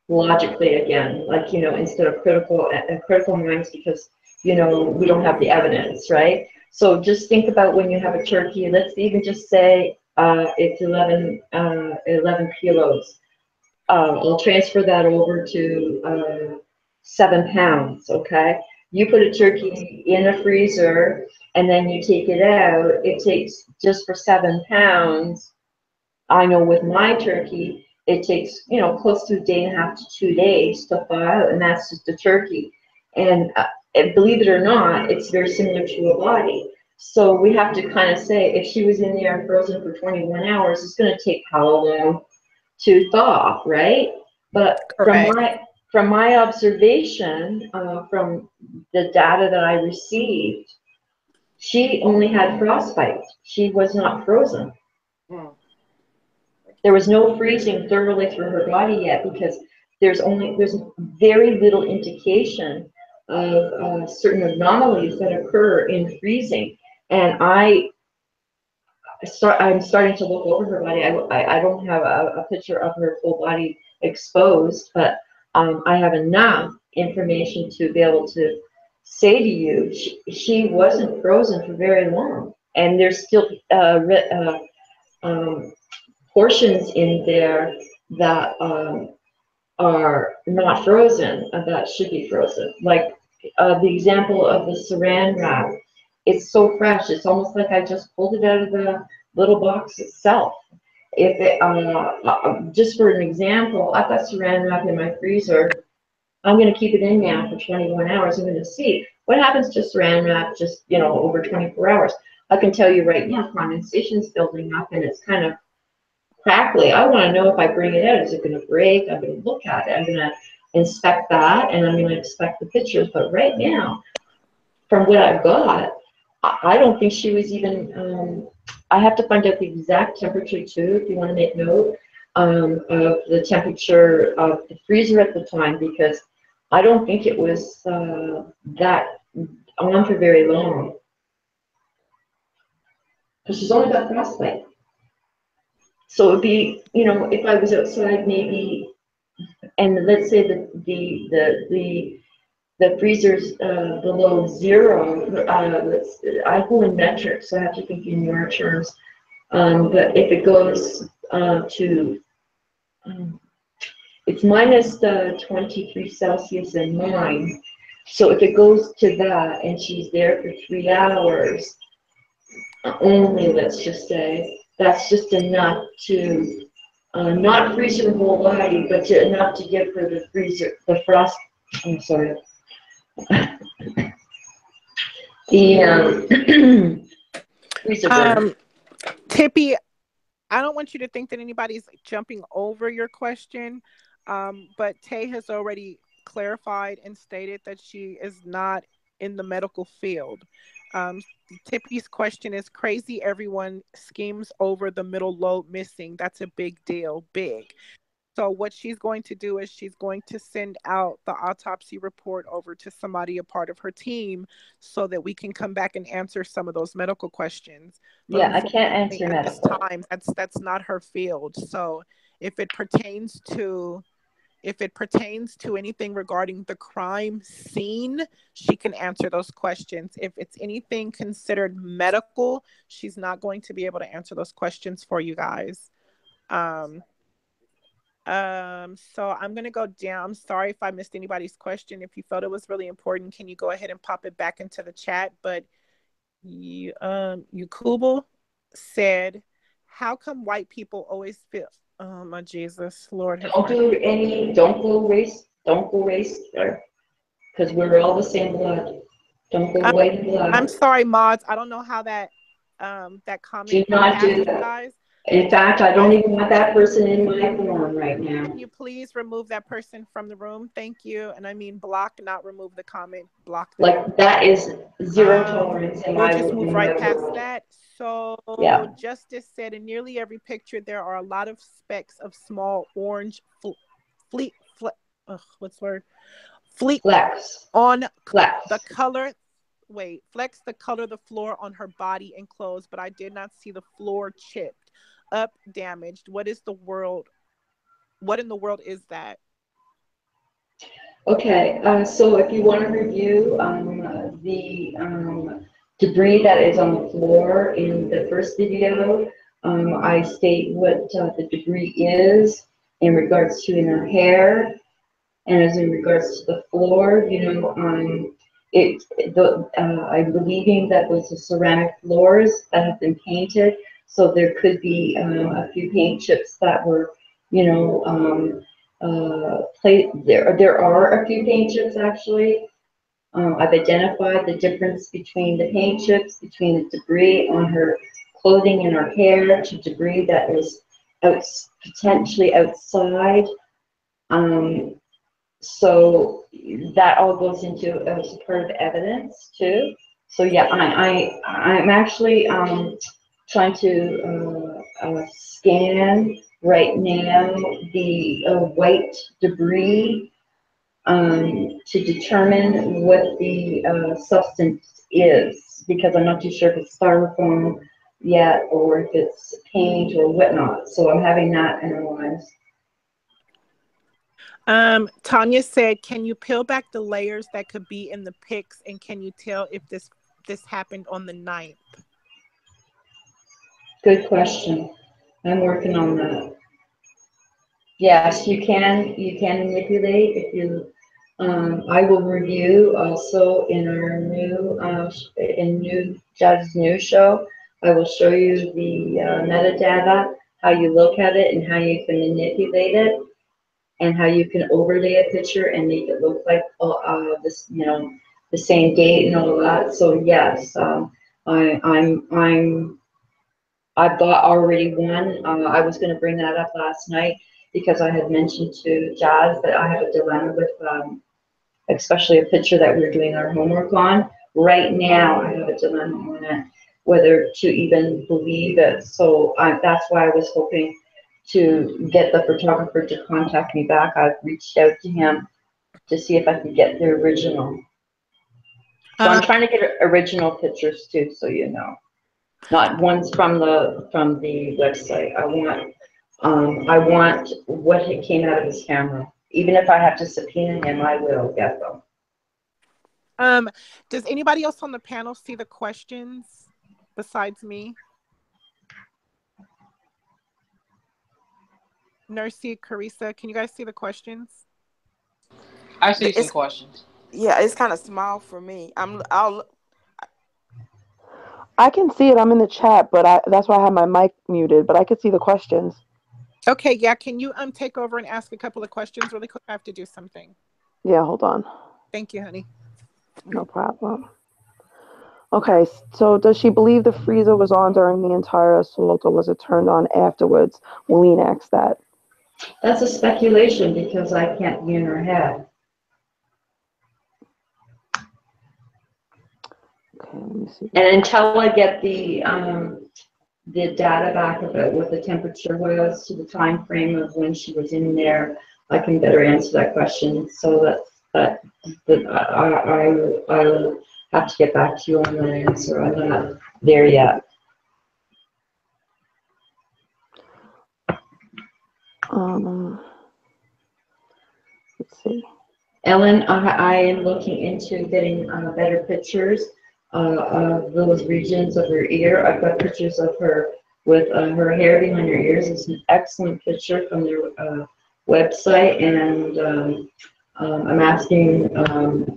logically again, like, instead of critical minds, because, we don't have the evidence, right? So just think about when you have a turkey, let's even just say it's 11 kilos. We'll transfer that over to 7 pounds, okay? You put a turkey in a freezer and then you take it out, it takes just for 7 pounds. I know with my turkey, it takes, close to a day and a half to 2 days to thaw out, and that's just a turkey. And believe it or not, it's very similar to a body. So we have to kind of say, if she was in there frozen for 21 hours, it's going to take how long to thaw, right? But Correct. from my observation, from the data that I received, she only had frostbite. She was not frozen. There was no freezing thoroughly through her body yet because there's very little indication of certain anomalies that occur in freezing. And I'm starting to look over her body. I don't have a picture of her full body exposed, but I have enough information to be able to say to you, she wasn't frozen for very long. And there's still um, portions in there that are not frozen, that should be frozen. Like the example of the saran wrap, it's so fresh. It's almost like I just pulled it out of the little box itself. If it, just for an example, I've got saran wrap in my freezer. I'm going to keep it in now for 21 hours. I'm going to see what happens to saran wrap just, over 24 hours. I can tell you right now, condensation's building up and it's kind of crackly. I want to know if I bring it out, is it going to break? I'm going to look at it. I'm going to inspect that and I'm going to inspect the pictures. But right now, from what I've got, I don't think she was even, I have to find out the exact temperature too, if you want to make note of the temperature of the freezer at the time, because I don't think it was that on for very long. Because she's only got frostbite. So it would be, if I was outside maybe, and let's say that the freezer's below zero, I go in metrics, so I have to think in your terms. But if it goes to, um, it's minus 23 Celsius and 9. So if it goes to that and she's there for 3 hours, only, let's just say, that's just enough to not freeze her whole body, but enough to give her the frost. I'm sorry, the freezer burn. Tippy, I don't want you to think that anybody's jumping over your question, but Tay has already clarified and stated that she is not in the medical field. Um, Tippy's question is crazy. Everyone schemes over the middle lobe missing. That's a big deal. Big. So what she's going to do is she's going to send out the autopsy report over to somebody a part of her team so that we can come back and answer some of those medical questions. But Yeah, I can't unfortunately answer at this medical. time that's not her field. So if it pertains to if it pertains to anything regarding the crime scene, she can answer those questions. If it's anything considered medical, she's not going to be able to answer those questions for you guys. Um, So I'm gonna go down. I'm sorry if I missed anybody's question. If you felt it was really important, can you go ahead and pop it back into the chat? But Yakubu said, "How come white people always feel?" Oh my Jesus, Lord have mercy. Don't go race there, because we're all the same blood. Don't go I'm, white and I'm black. sorry, mods. I don't know how that Do comment went not past do you that. guys. In Can fact, I don't please even want that person in my forum right now. can you please remove that person from the room? Thank you. And I mean block, not remove the comment. Block them. Like, that is zero tolerance in We'll my just move right past world. that. So Yeah. Justice said in nearly every picture there are a lot of specks of small orange fleet what's the word? Fleet Flex. on the Flex. color flex the color of the floor on her body and clothes, but I did not see the floor chipped up, damaged. What in the world is that? Okay, so if you want to review the debris that is on the floor in the first video, I state what the debris is in regards to in her hair, and as in regards to the floor, I'm believing that those are ceramic floors that have been painted, so there could be a few paint chips that were, you know, there are a few paint chips actually. I've identified the difference between the paint chips, between the debris on her clothing and her hair to debris that is out, potentially outside. Um, so that all goes into as part of the evidence too. So yeah, I'm actually trying to scan right now the white debris to determine what the substance is, because I'm not too sure if it's styrofoam yet or if it's paint or whatnot. So I'm having that analyzed. Tanya said, "Can you peel back the layers that could be in the pics, and can you tell if this happened on the 9th?" Good question. I'm working on that. Yes, you can manipulate if you, I will review also in our new, in new Judge's new show. I will show you the metadata, how you look at it and how you can manipulate it and how you can overlay a picture and make it look like this, the same date and all that. So yes, I've got already one. I was going to bring that up last night because I had mentioned to Jazz that I have a dilemma with, especially a picture that we're doing our homework on. Right now, I have a dilemma on it, whether to even believe it. So that's why I was hoping to get the photographer to contact me back. I've reached out to him to see if I could get the original. So I'm trying to get original pictures too, so you know. Not ones from the website. I want what came out of his camera. Even if I have to subpoena him, I will get them. Does anybody else on the panel see the questions besides me? Nursey, Carissa, can you guys see the questions? I see some questions. Yeah, it's kind of small for me. I can see it. I'm in the chat, but that's why I have my mic muted. But I could see the questions. Okay, yeah. Can you take over and ask a couple of questions really quick? I have to do something. Yeah, hold on. Thank you, honey. No problem. Okay, so does she believe the freezer was on during the entire assault, or was it turned on afterwards? Walean asked that. That's a speculation because I can't be in her head. Okay, let me see. And until I get the data back about what the temperature was to the time frame of when she was in there, I can better answer that question. So I will have to get back to you on that answer. I'm not there yet. Let's see. Ellen, I am looking into getting better pictures of those regions of her ear. I've got pictures of her with her hair behind her ears. It's an excellent picture from website, and I'm asking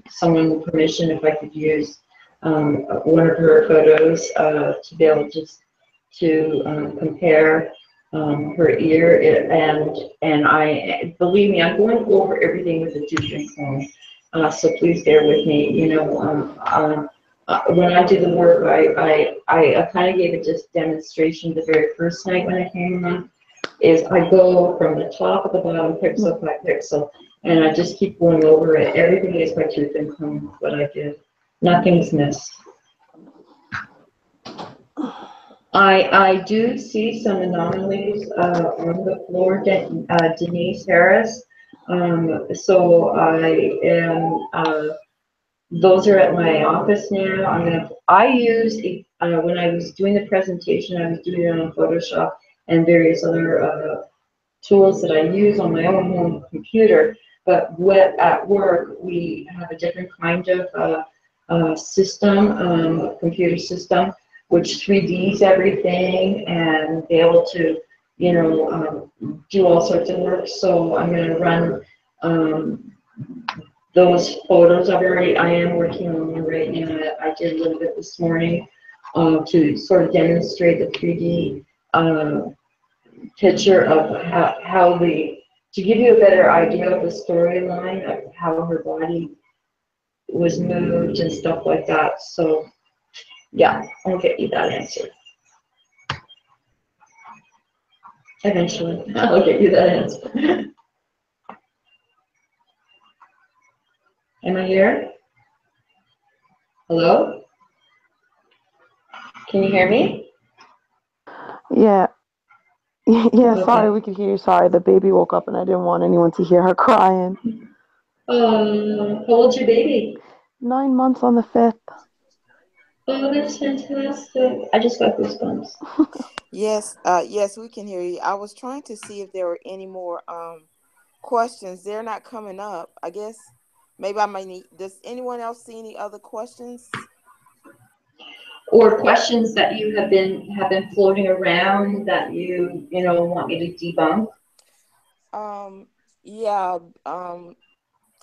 someone permission if I could use one of her photos to be able to compare her ear. And I believe me, I'm going over everything with a tooth comb. So please bear with me. You know, when I did the work, I kind of gave a just demonstration the very first night when I came on. Is I go from the top of the bottom pixel by pixel, and I just keep going over it. Everything is by tooth and comb. What I did, nothing's missed. I do see some anomalies on the floor, Denise Harris. So I am. Those are at my office now. I use when I was doing the presentation, I was doing it on Photoshop and various other tools that I use on my own home computer. But at work, we have a different kind of system, computer system, which 3Ds everything and be able to, you know, do all sorts of work. So I'm going to run those photos. I am working on them right now. I did a little bit this morning to sort of demonstrate the 3D picture of to give you a better idea of the storyline of how her body was moved and stuff like that. So yeah, I'll get you that answer. Eventually, I'll get you that answer. Am I here? Hello? Can you hear me? Yeah. Yeah, Okay. sorry, we could hear you. Sorry, the baby woke up and I didn't want anyone to hear her crying. How old's your baby? 9 months on the 5th. Oh, that's fantastic. I just got goosebumps. Yes, yes, we can hear you. I was trying to see if there were any more questions. They're not coming up. I guess maybe I might need. Does anyone else see any other questions? Or questions that you have been floating around that you know want me to debunk? Yeah.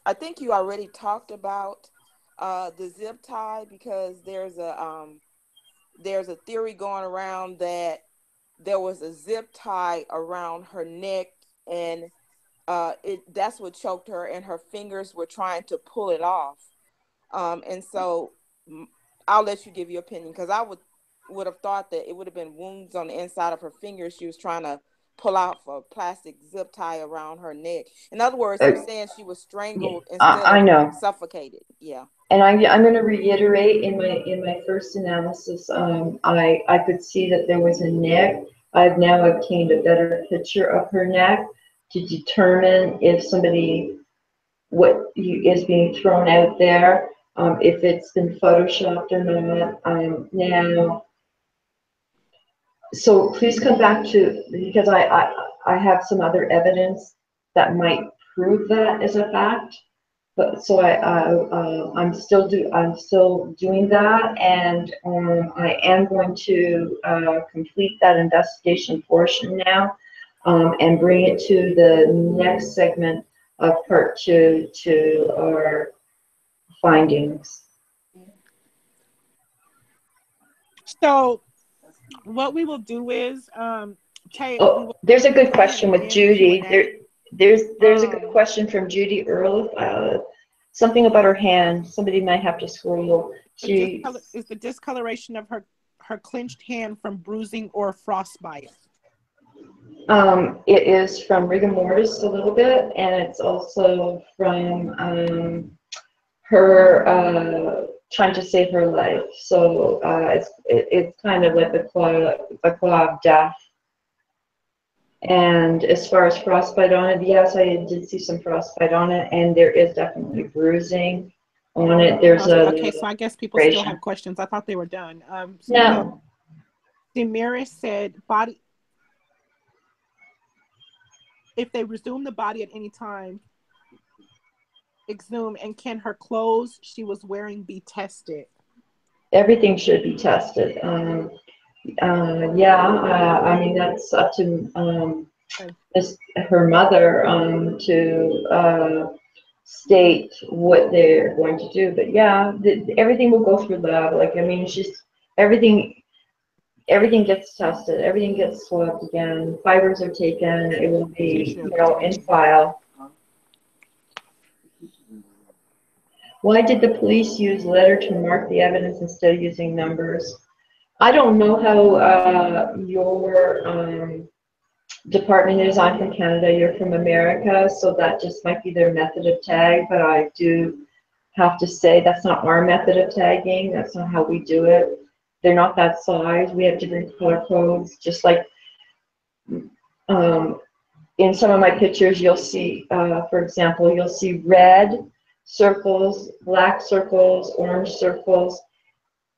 I think you already talked about the zip tie, because there's a theory going around that there was a zip tie around her neck, and that's what choked her, and her fingers were trying to pull it off. And so I'll let you give your opinion, because I would have thought that it would have been wounds on the inside of her fingers. She was trying to pull out a plastic zip tie around her neck. In other words, they're saying she was strangled instead I of know. suffocated. Yeah. And I'm going to reiterate in my first analysis, I could see that there was a neck. I've now obtained a better picture of her neck to determine if somebody is being thrown out there, if it's been photoshopped or not. Now, so please come back to, because I have some other evidence that might prove that as a fact. But so I'm still doing that, and I am going to complete that investigation portion now, and bring it to the next segment of part 2 to our findings. So what we will do is, Kate, we will There's a good go ahead question and with end the Judy. Q&A. There's a good question from Judy Earl. Something about her hand. Somebody might have to scroll. Is the discoloration of her clenched hand from bruising or frostbite? It is from rigor mortis a little bit, and it's also from her trying to save her life. So it's kind of like the claw of death. And as far as frostbite on it, yes, I did see some frostbite on it, and there is definitely bruising on it. There's okay, so I guess people still have questions. I thought they were done. No. Demiris said, body. If they resume the body at any time, exhume, and can her clothes she was wearing be tested? Everything should be tested. Yeah, I mean, that's up to her mother to state what they're going to do. But yeah, everything will go through lab. Like, I mean, it's just everything gets tested, everything gets swabbed again, fibers are taken, it will be, you know, in file. Why did the police use letter to mark the evidence instead of using numbers? I don't know how your department is. I'm from Canada, you're from America, so that just might be their method of tag, but I do have to say that's not our method of tagging, that's not how we do it. They're not that size, we have different color codes, just like in some of my pictures you'll see, for example, you'll see red circles, black circles, orange circles,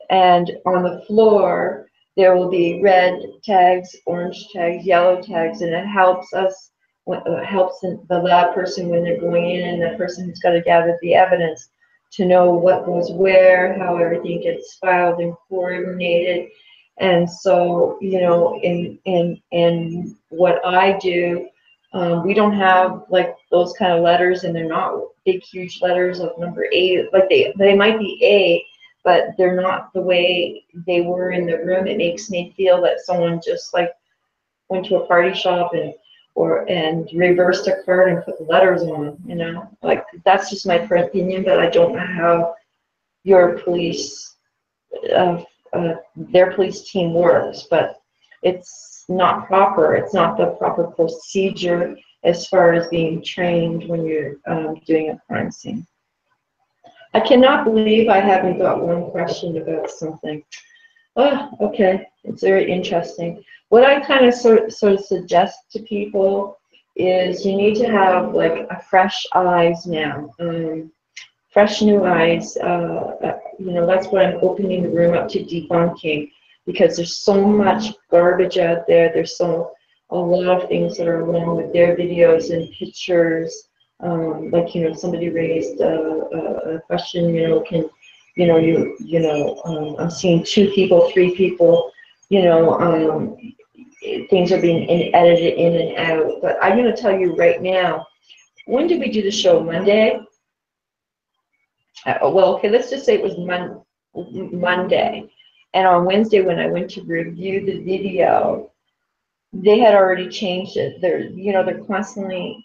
and on the floor there will be red tags, orange tags, yellow tags, and it helps us, helps the lab person when they're going in and the person who's got to gather the evidence to know what goes where, how everything gets filed and coordinated. And so, you know, in what I do, we don't have like those kind of letters, and they're not big, huge letters of number 8. Like they might be A, but they're not the way they were in the room. It makes me feel that someone just like went to a party shop and reversed a card and put the letters on, you know, like that's just my opinion, but I don't know how your police, their police team works, but it's not proper. It's not the proper procedure as far as being trained when you're doing a crime scene. I cannot believe I haven't got one question about something. Oh, okay, it's very interesting. What I kind of sort of suggest to people is you need to have like a fresh eyes now, fresh new eyes. You know, that's what I'm opening the room up to debunking, because there's so much garbage out there. There's a lot of things that are wrong with their videos and pictures. Like, you know, somebody raised a question, you know, I'm seeing 2 people, 3 people, you know, things are being edited in and out. But I'm going to tell you right now, when did we do the show? Monday? Well, okay, let's just say it was Monday. And on Wednesday, when I went to review the video, they had already changed it. They're constantly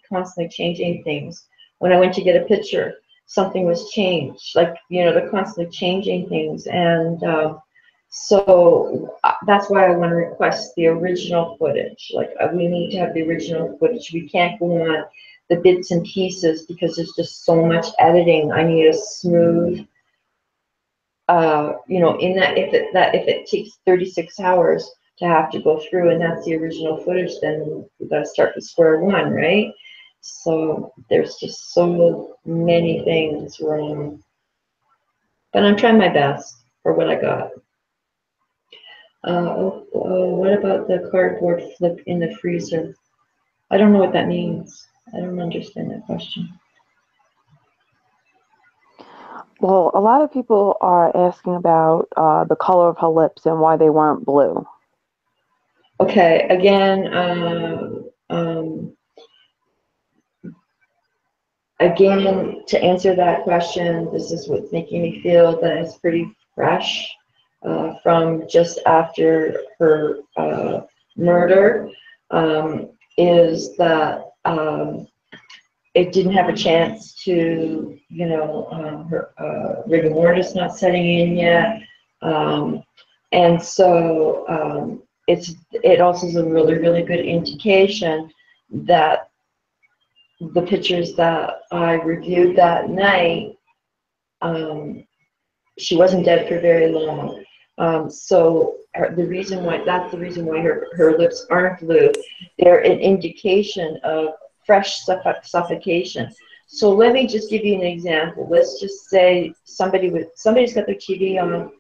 changing things. When I went to get a picture, something was changed. Like, you know, they're constantly changing things. And so that's why I want to request the original footage. Like, we need to have the original footage. We can't go on the bits and pieces because there's just so much editing. I need a smooth, you know, in that if it takes 36 hours to have to go through, and that's the original footage, then we've got to start with square one, right? So there's just so many things wrong. But I'm trying my best for what I got. What about the cardboard flip in the freezer? I don't know what that means. I don't understand that question. Well, a lot of people are asking about the color of her lips and why they weren't blue. Okay, again, to answer that question, this is what's making me feel that it's pretty fresh from just after her murder, is that it didn't have a chance to, you know, her rigor mortis not setting in yet, and so it also is a really, really good indication that the pictures that I reviewed that night, she wasn't dead for very long. So that's the reason why her lips aren't blue. They're an indication of fresh suffocation. So let me just give you an example. Let's just say somebody's got their TV on.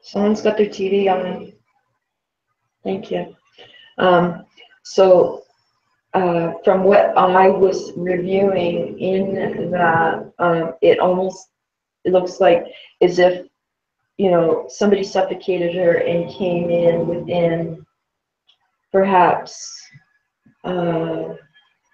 Someone's got their TV on. Thank you. So from what I was reviewing in that, it looks like as if, you know, somebody suffocated her and came in within perhaps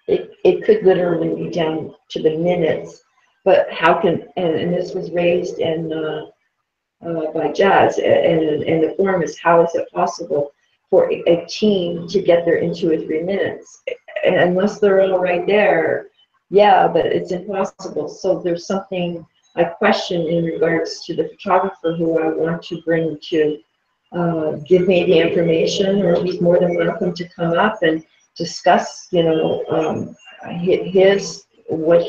it could literally be down to the minutes. But how can, and this was raised by Jazz, and the forum is, how is it possible for a team to get there in 2 or 3 minutes? And unless they're all right there, yeah, but it's impossible. So there's something I question in regards to the photographer who I want to bring to give me the information, or he's more than welcome to come up and discuss, you know, what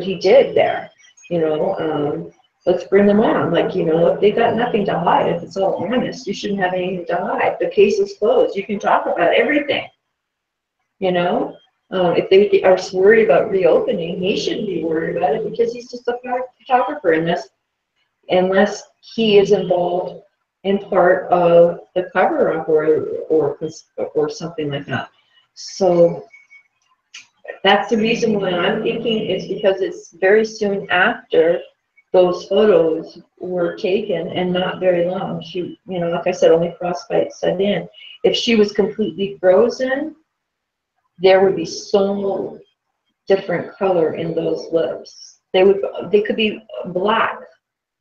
he did there, you know. Let's bring them on. Like, you know, if they got nothing to hide, if it's all honest, you shouldn't have anything to hide. The case is closed. You can talk about everything, you know. If they are worried about reopening, he shouldn't be worried about it, because he's just a photographer, unless he is involved in part of the cover-up or something like that. So that's the reason why I'm thinking, is because it's very soon after those photos were taken, and not very long. She, you know, like I said, only frostbite set in. If she was completely frozen, there would be so different color in those lips. They could be black.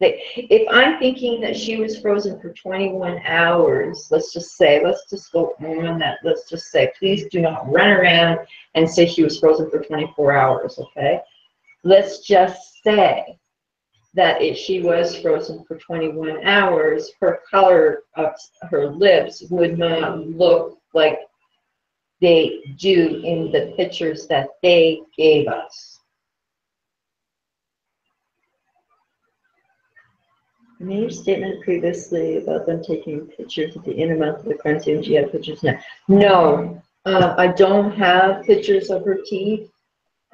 If I'm thinking that she was frozen for 21 hours, let's just go on that. Let's just say, please do not run around and say she was frozen for 24 hours, okay? Let's just say that if she was frozen for 21 hours, her color of her lips would not look like they do in the pictures that they gave us. I made a statement previously about them taking pictures at the inner mouth of the crime scene. She had pictures now. No, I don't have pictures of her teeth.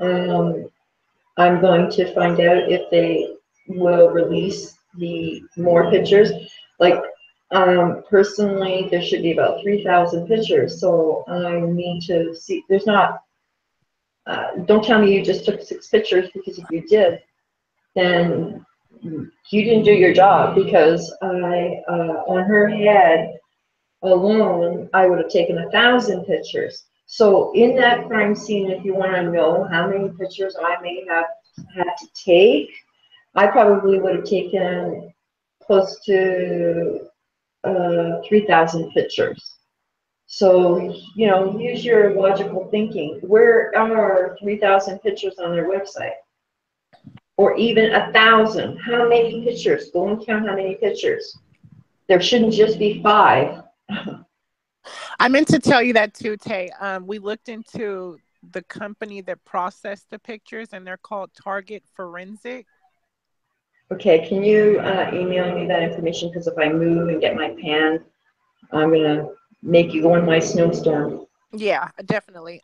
I'm going to find out if they will release the more pictures. Like, personally, there should be about 3,000 pictures. So I need to see. There's not. Don't tell me you just took 6 pictures, because if you did, then you didn't do your job, because on her head alone, I would have taken 1,000 pictures. So in that crime scene, if you want to know how many pictures I may have had to take, I probably would have taken close to 3,000 pictures. So, you know, use your logical thinking. Where are 3,000 pictures on their website? Or even 1,000. How many pictures? Go and count how many pictures. There shouldn't just be 5. I meant to tell you that too, Tay. We looked into the company that processed the pictures, and they're called Target Forensic. Okay, can you email me that information? Because if I move and get my pan, I'm gonna make you go in my snowstorm. Yeah, definitely.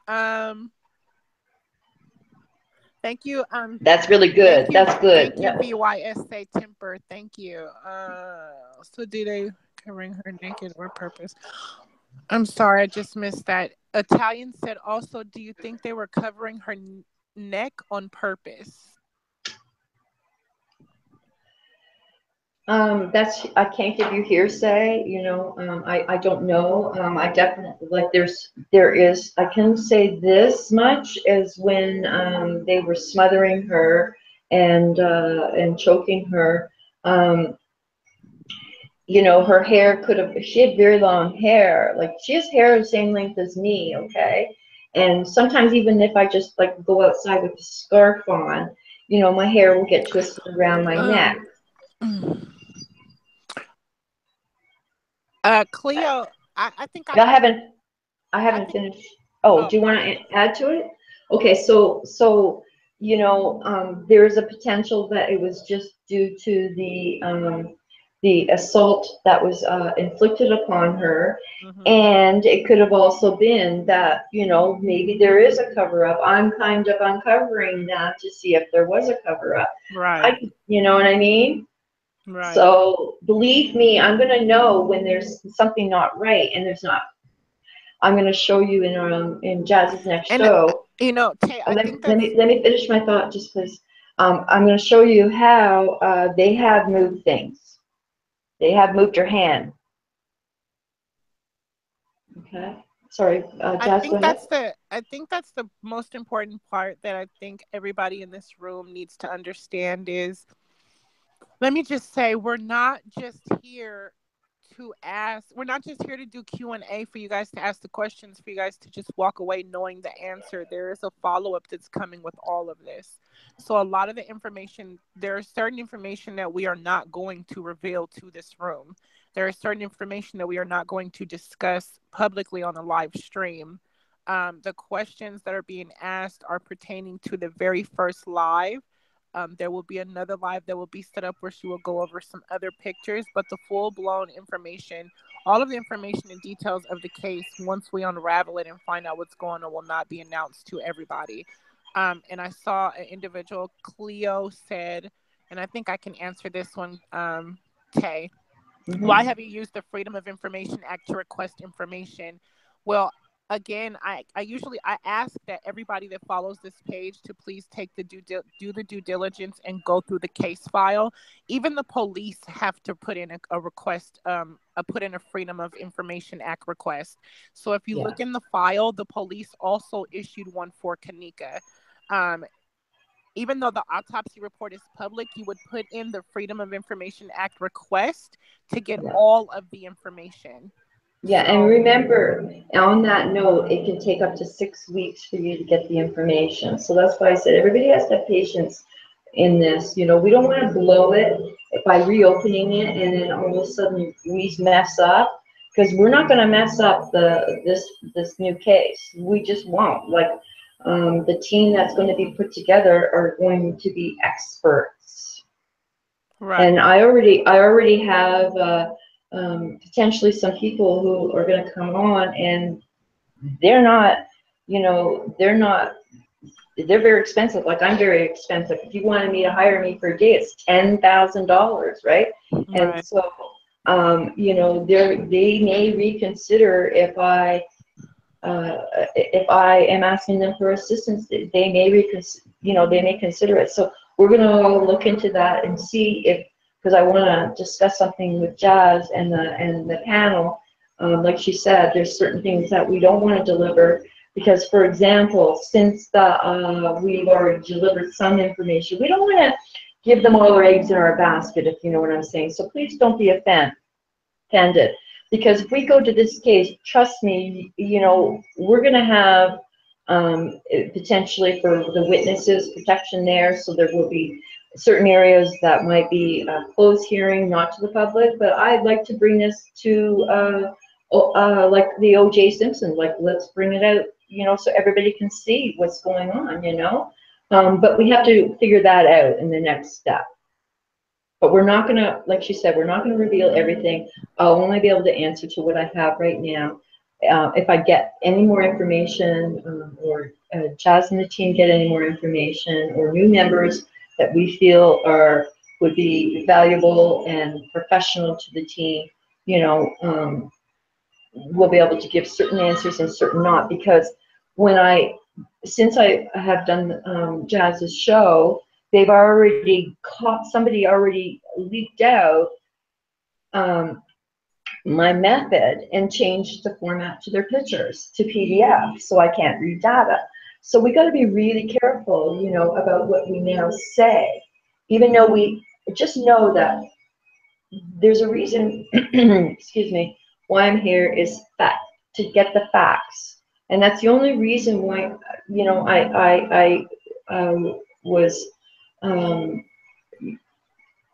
Thank you. That's really good. That's good. Thank you, VYSA Temper. Thank you. So do they covering her naked or purpose? I'm sorry, I just missed that. Italian said also, do you think they were covering her neck on purpose? I can't give you hearsay, you know. I don't know. I definitely, like, I can say this much, as when they were smothering her and choking her, you know, her hair she had very long hair. Like, she has hair the same length as me, okay? And sometimes, even if I just like go outside with a scarf on, you know, my hair will get twisted around my neck. Cleo, I think I haven't finished. Oh, do you want to add to it? Okay, so you know, there is a potential that it was just due to the assault that was inflicted upon her, and it could have also been that, you know, maybe there is a cover-up. I'm kind of uncovering that to see if there was a cover-up. Right. You know what I mean? Right. So believe me, I'm gonna know when there's something not right, and there's not. I'm gonna show you in Jazz's next show. You know, Tay, let me finish my thought, just please. I'm gonna show you how they have moved things. They have moved her hand. Okay. Sorry, Jazz, go ahead. I think that's the most important part that I think everybody in this room needs to understand is, let me just say, we're not just here to ask, we're not just here to do Q&A for you guys to ask the questions, for you guys to just walk away knowing the answer. There is a follow-up that's coming with all of this. So a lot of the information, there is certain information that we are not going to reveal to this room. There is certain information that we are not going to discuss publicly on a live stream. The questions that are being asked are pertaining to the very first live. There will be another live that will be set up where she will go over some other pictures, but the full-blown information, all of the information and details of the case, once we unravel it and find out what's going on, will not be announced to everybody. And I saw an individual, Cleo, said, and I think I can answer this one, Tay. Why have you used the Freedom of Information Act to request information? Well, again, I usually ask that everybody that follows this page to please take the do the due diligence and go through the case file. Even the police have to put in a request, put in a Freedom of Information Act request. So if you look in the file, the police also issued one for Kenneka. Even though the autopsy report is public, you would put in the Freedom of Information Act request to get all of the information. Yeah, and remember, on that note, it can take up to 6 weeks for you to get the information. So that's why I said everybody has to have patience in this. You know, we don't want to blow it by reopening it and then all of a sudden we mess up, because we're not going to mess up this new case. We just won't. Like, the team that's going to be put together are going to be experts. Right. And I already have potentially some people who are going to come on, and they're not, they're very expensive. Like, I'm very expensive. If you wanted me to hire me for a day, it's $10,000, right? And so, they may reconsider if I am asking them for assistance. They may consider it. So we're going to look into that and see if, because I want to discuss something with Jazz and the panel. Like she said, there's certain things that we don't want to deliver because, for example, since we've already delivered some information, we don't want to give them all our eggs in our basket, if you know what I'm saying. So please don't be offended. Because if we go to this case, trust me, we're going to have potentially for the witnesses protection there. So there will be certain areas that might be a closed hearing, not to the public. But I'd like to bring this to like the O.J. Simpson, like let's bring it out, so everybody can see what's going on, But we have to figure that out in the next step. But we're not going to, like she said, we're not going to reveal everything. I'll only be able to answer to what I have right now. If I get any more information, or Jazz and the team get any more information, or new members that we feel would be valuable and professional to the team, we'll be able to give certain answers and certain not. Because since I have done Jazz's show, they've already somebody already leaked out my method and changed the format to their pictures to PDF, so I can't read data. So we got to be really careful, about what we now say, even though we just know that there's a reason, excuse me, why I'm here is to get the facts. And that's the only reason why, I was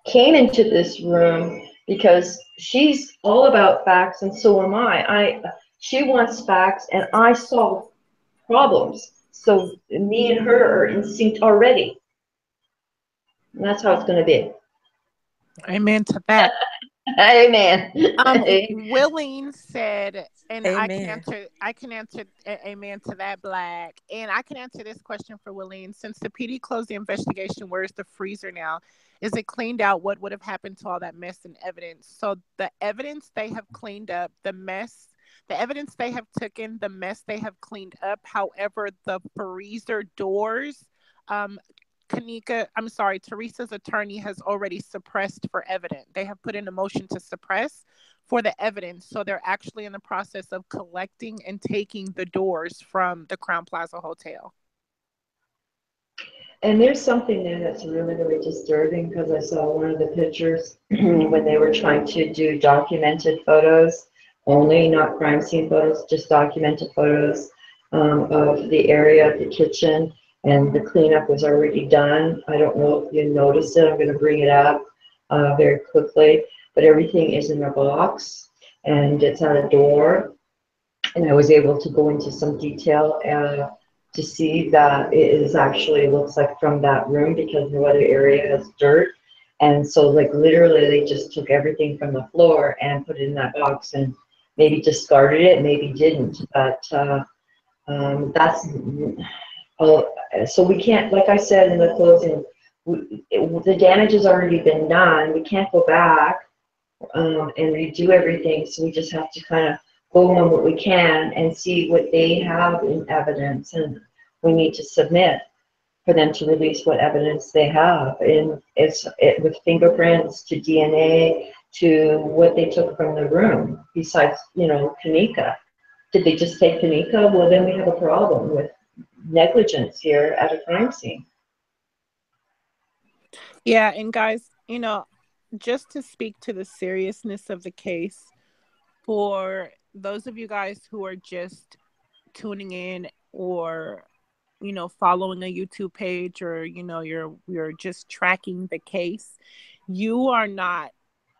came into this room, because she's all about facts and so am I. She wants facts and I solve problems. So me and her are in sync already. And that's how it's going to be. Amen to that. Amen. Willing said, and Amen. I can answer amen to that, Black. And I can answer this question for Willing. Since the PD closed the investigation, where's the freezer now? Is it cleaned out? What would have happened to all that mess and evidence? So the evidence they have cleaned up, the evidence they have taken, the mess they have cleaned up. However, the freezer doors, Teresa's attorney has already suppressed for evidence. They have put in a motion to suppress for the evidence. So they're actually in the process of collecting and taking the doors from the Crown Plaza Hotel. And there's something there that's really, really disturbing, because I saw one of the pictures when they were trying to do documented photos, only not crime scene photos, just documented photos of the area of the kitchen, and the cleanup was already done. I don't know if you noticed it. I'm going to bring it up very quickly, but everything is in a box and it's at a door. And I was able to go into some detail to see that it is actually looks like from that room, because no other area has dirt. And so like literally they just took everything from the floor and put it in that box, and maybe discarded it, maybe didn't. But that's so we can't, like I said in the closing, the damage has already been done. We can't go back and redo everything. So we just have to kind of go on what we can and see what they have in evidence, and we need to submit for them to release what evidence they have. And with fingerprints to DNA to what they took from the room. Besides, Kenneka. Did they just take Kenneka? Well, then we have a problem with negligence here at a crime scene. Yeah, and guys, just to speak to the seriousness of the case, for those of you guys who are just tuning in, or following a YouTube page, or you're just tracking the case, you are not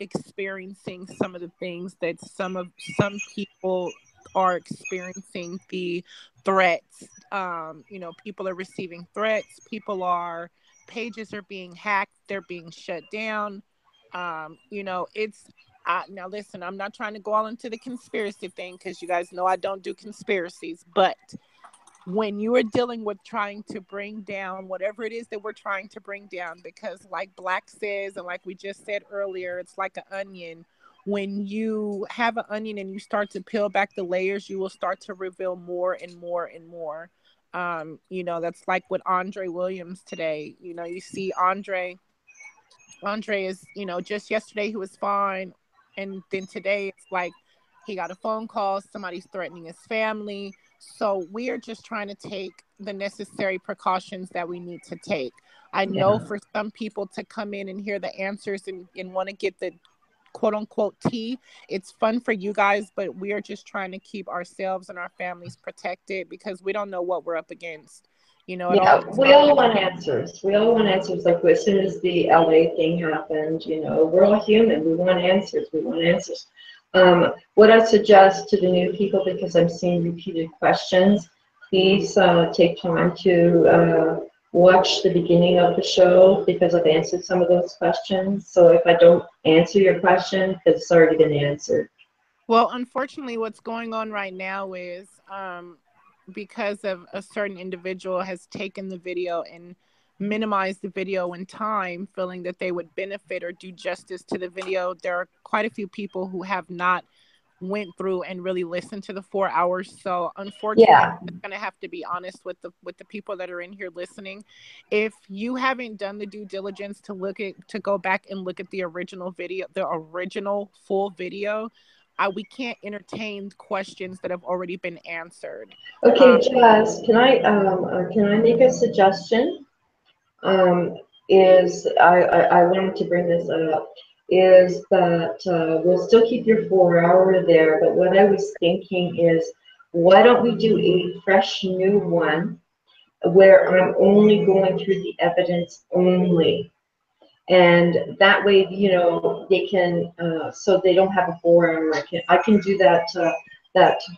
experiencing some of the things that some people are experiencing. The threats, people are receiving threats, pages are being hacked, they're being shut down. It's now listen, I'm not trying to go all into the conspiracy thing, because you guys know I don't do conspiracies, but when you are dealing with trying to bring down whatever it is that we're trying to bring down, because like Black says, and like we just said earlier, it's like an onion. When you have an onion and you start to peel back the layers, you will start to reveal more and more and more. That's like with Andre Williams today. You see Andre is, just yesterday he was fine, and then today it's like he got a phone call, somebody's threatening his family. So we are just trying to take the necessary precautions that we need to take. I know for some people to come in and hear the answers and want to get the quote unquote tea, it's fun for you guys, but we are just trying to keep ourselves and our families protected, because we don't know what we're up against. We all want answers. We all want answers. Like as soon as the LA thing happened, we're all human. We want answers. We want answers. What I suggest to the new people, because I'm seeing repeated questions, please take time to watch the beginning of the show, because I've answered some of those questions. So if I don't answer your question, because it's already been answered. Well, unfortunately, what's going on right now is because of a certain individual has taken the video and minimized the video in time, feeling that they would benefit or do justice to the video. There are quite a few people who have not went through and really listened to the 4 hours. So unfortunately, I'm going to have to be honest with the people that are in here listening. If you haven't done the due diligence to go back and look at the original video, the original full video, we can't entertain questions that have already been answered. Okay, Jazz, can I make a suggestion? I wanted to bring this up, is that we'll still keep your 4 hour there, but what I was thinking is, why don't we do a fresh new one where I'm only going through the evidence only? And that way, they can, so they don't have a 4 hour. I can do that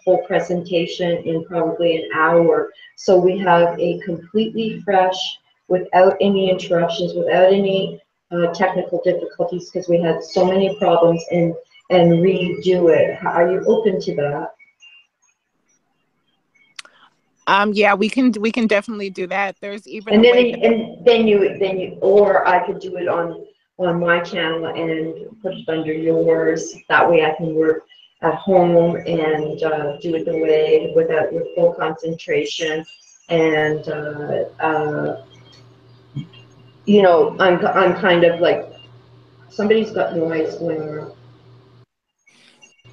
whole presentation in probably an hour. So we have a completely fresh, without any interruptions, without any technical difficulties, because we had so many problems, and redo it. Are you open to that? Yeah, we can definitely do that. There's even and then you, or I could do it on my channel and put it under yours. That way I can work at home and do it the way with full concentration. And I'm kind of like, somebody's got noise going on.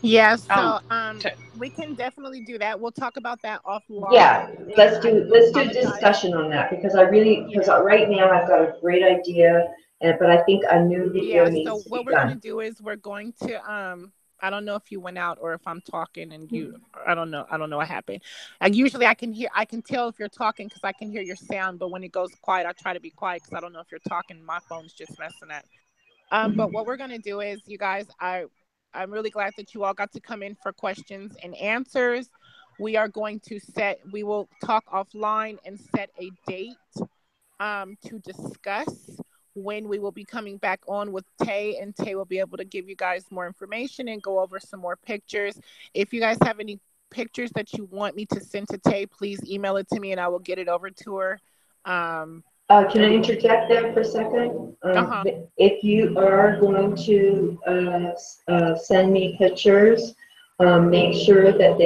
Yeah, so t- we can definitely do that. We'll talk about that offline. Yeah, let's I do do let's do apologize. discussion on that because I really because Yeah. right now I've got a great idea, but I think a new video Yeah, needs so to be what we're gonna done. do is we're going to I don't know if you went out or if I'm talking and you I don't know. I don't know what happened. And usually I can tell if you're talking because I can hear your sound, but when it goes quiet, I try to be quiet because I don't know if you're talking. My phone's just messing up. But what we're gonna do is, you guys, I'm really glad that you all got to come in for questions and answers. We will talk offline and set a date to discuss when we will be coming back on with Tay, and Tay will be able to give you guys more information and go over some more pictures. If you guys have any pictures that you want me to send to Tay, please email it to me and I will get it over to her. Can I interject there for a second? Uh-huh. If you are going to send me pictures, make sure that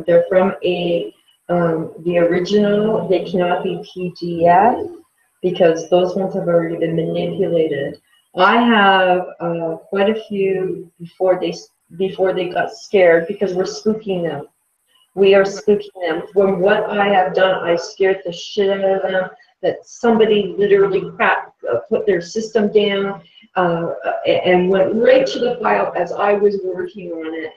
they're from the original. They cannot be PDF because those ones have already been manipulated. I have quite a few before they got scared because we're spooking them. We are spooking them. From what I have done, I scared the shit out of them. That somebody literally put their system down and went right to the file as I was working on it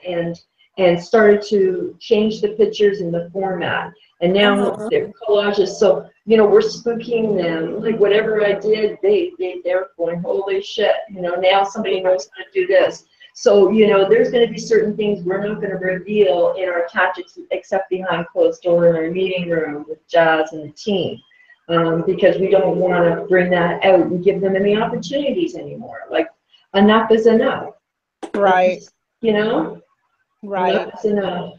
and started to change the pictures in the format. And now Uh-huh. they're collages. So, we're spooking them. Like whatever I did, they're going, holy shit, now somebody knows how to do this. So, there's going to be certain things we're not going to reveal in our tactics except behind closed door in our meeting room with Jazz and the team. Because we don't want to bring that out and give them any opportunities anymore. Like, enough is enough. Right. Right. Enough is enough.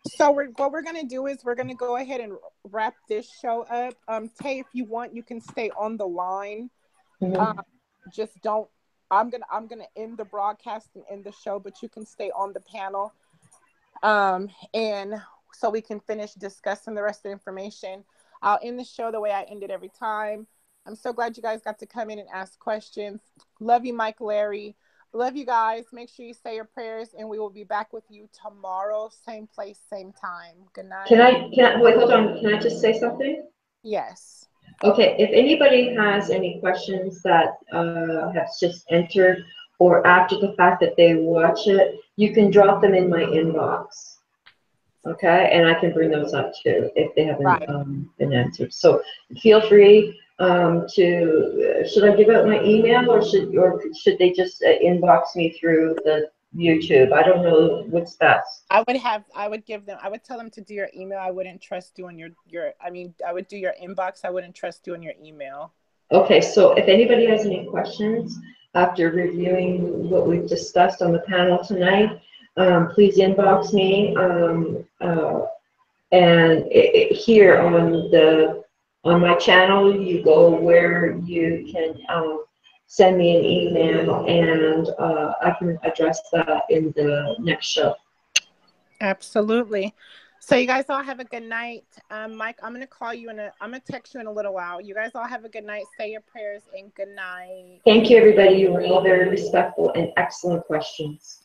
So what we're gonna do is we're gonna go ahead and wrap this show up. Tay, if you want, you can stay on the line. Um, Mhm. just don't. I'm gonna end the broadcast and end the show, but you can stay on the panel. And so we can finish discussing the rest of the information. I'll end the show the way I end it every time. I'm so glad you guys got to come in and ask questions. Love you, Mike, Larry. Love you guys. Make sure you say your prayers, and we will be back with you tomorrow, same place, same time. Good Can night. I, can I, wait, hold on. Can I just say something? Yes. Okay, if anybody has any questions that have just entered or after the fact that they watch it, you can drop them in my inbox. Okay, and I can bring those up too if they haven't Right. been answered. So feel free should I give out my email or should they just inbox me through the YouTube? I don't know what's best. I would tell them to do your email. I wouldn't trust doing I would do your inbox. I wouldn't trust doing your email. Okay, so if anybody has any questions after reviewing what we've discussed on the panel tonight, please inbox me. And here on my channel, you go where you can send me an email, and I can address that in the next show. Absolutely. So you guys all have a good night. Mike, I'm gonna text you in a little while. You guys all have a good night. Say your prayers and good night. Thank you, everybody. You were all very respectful and excellent questions.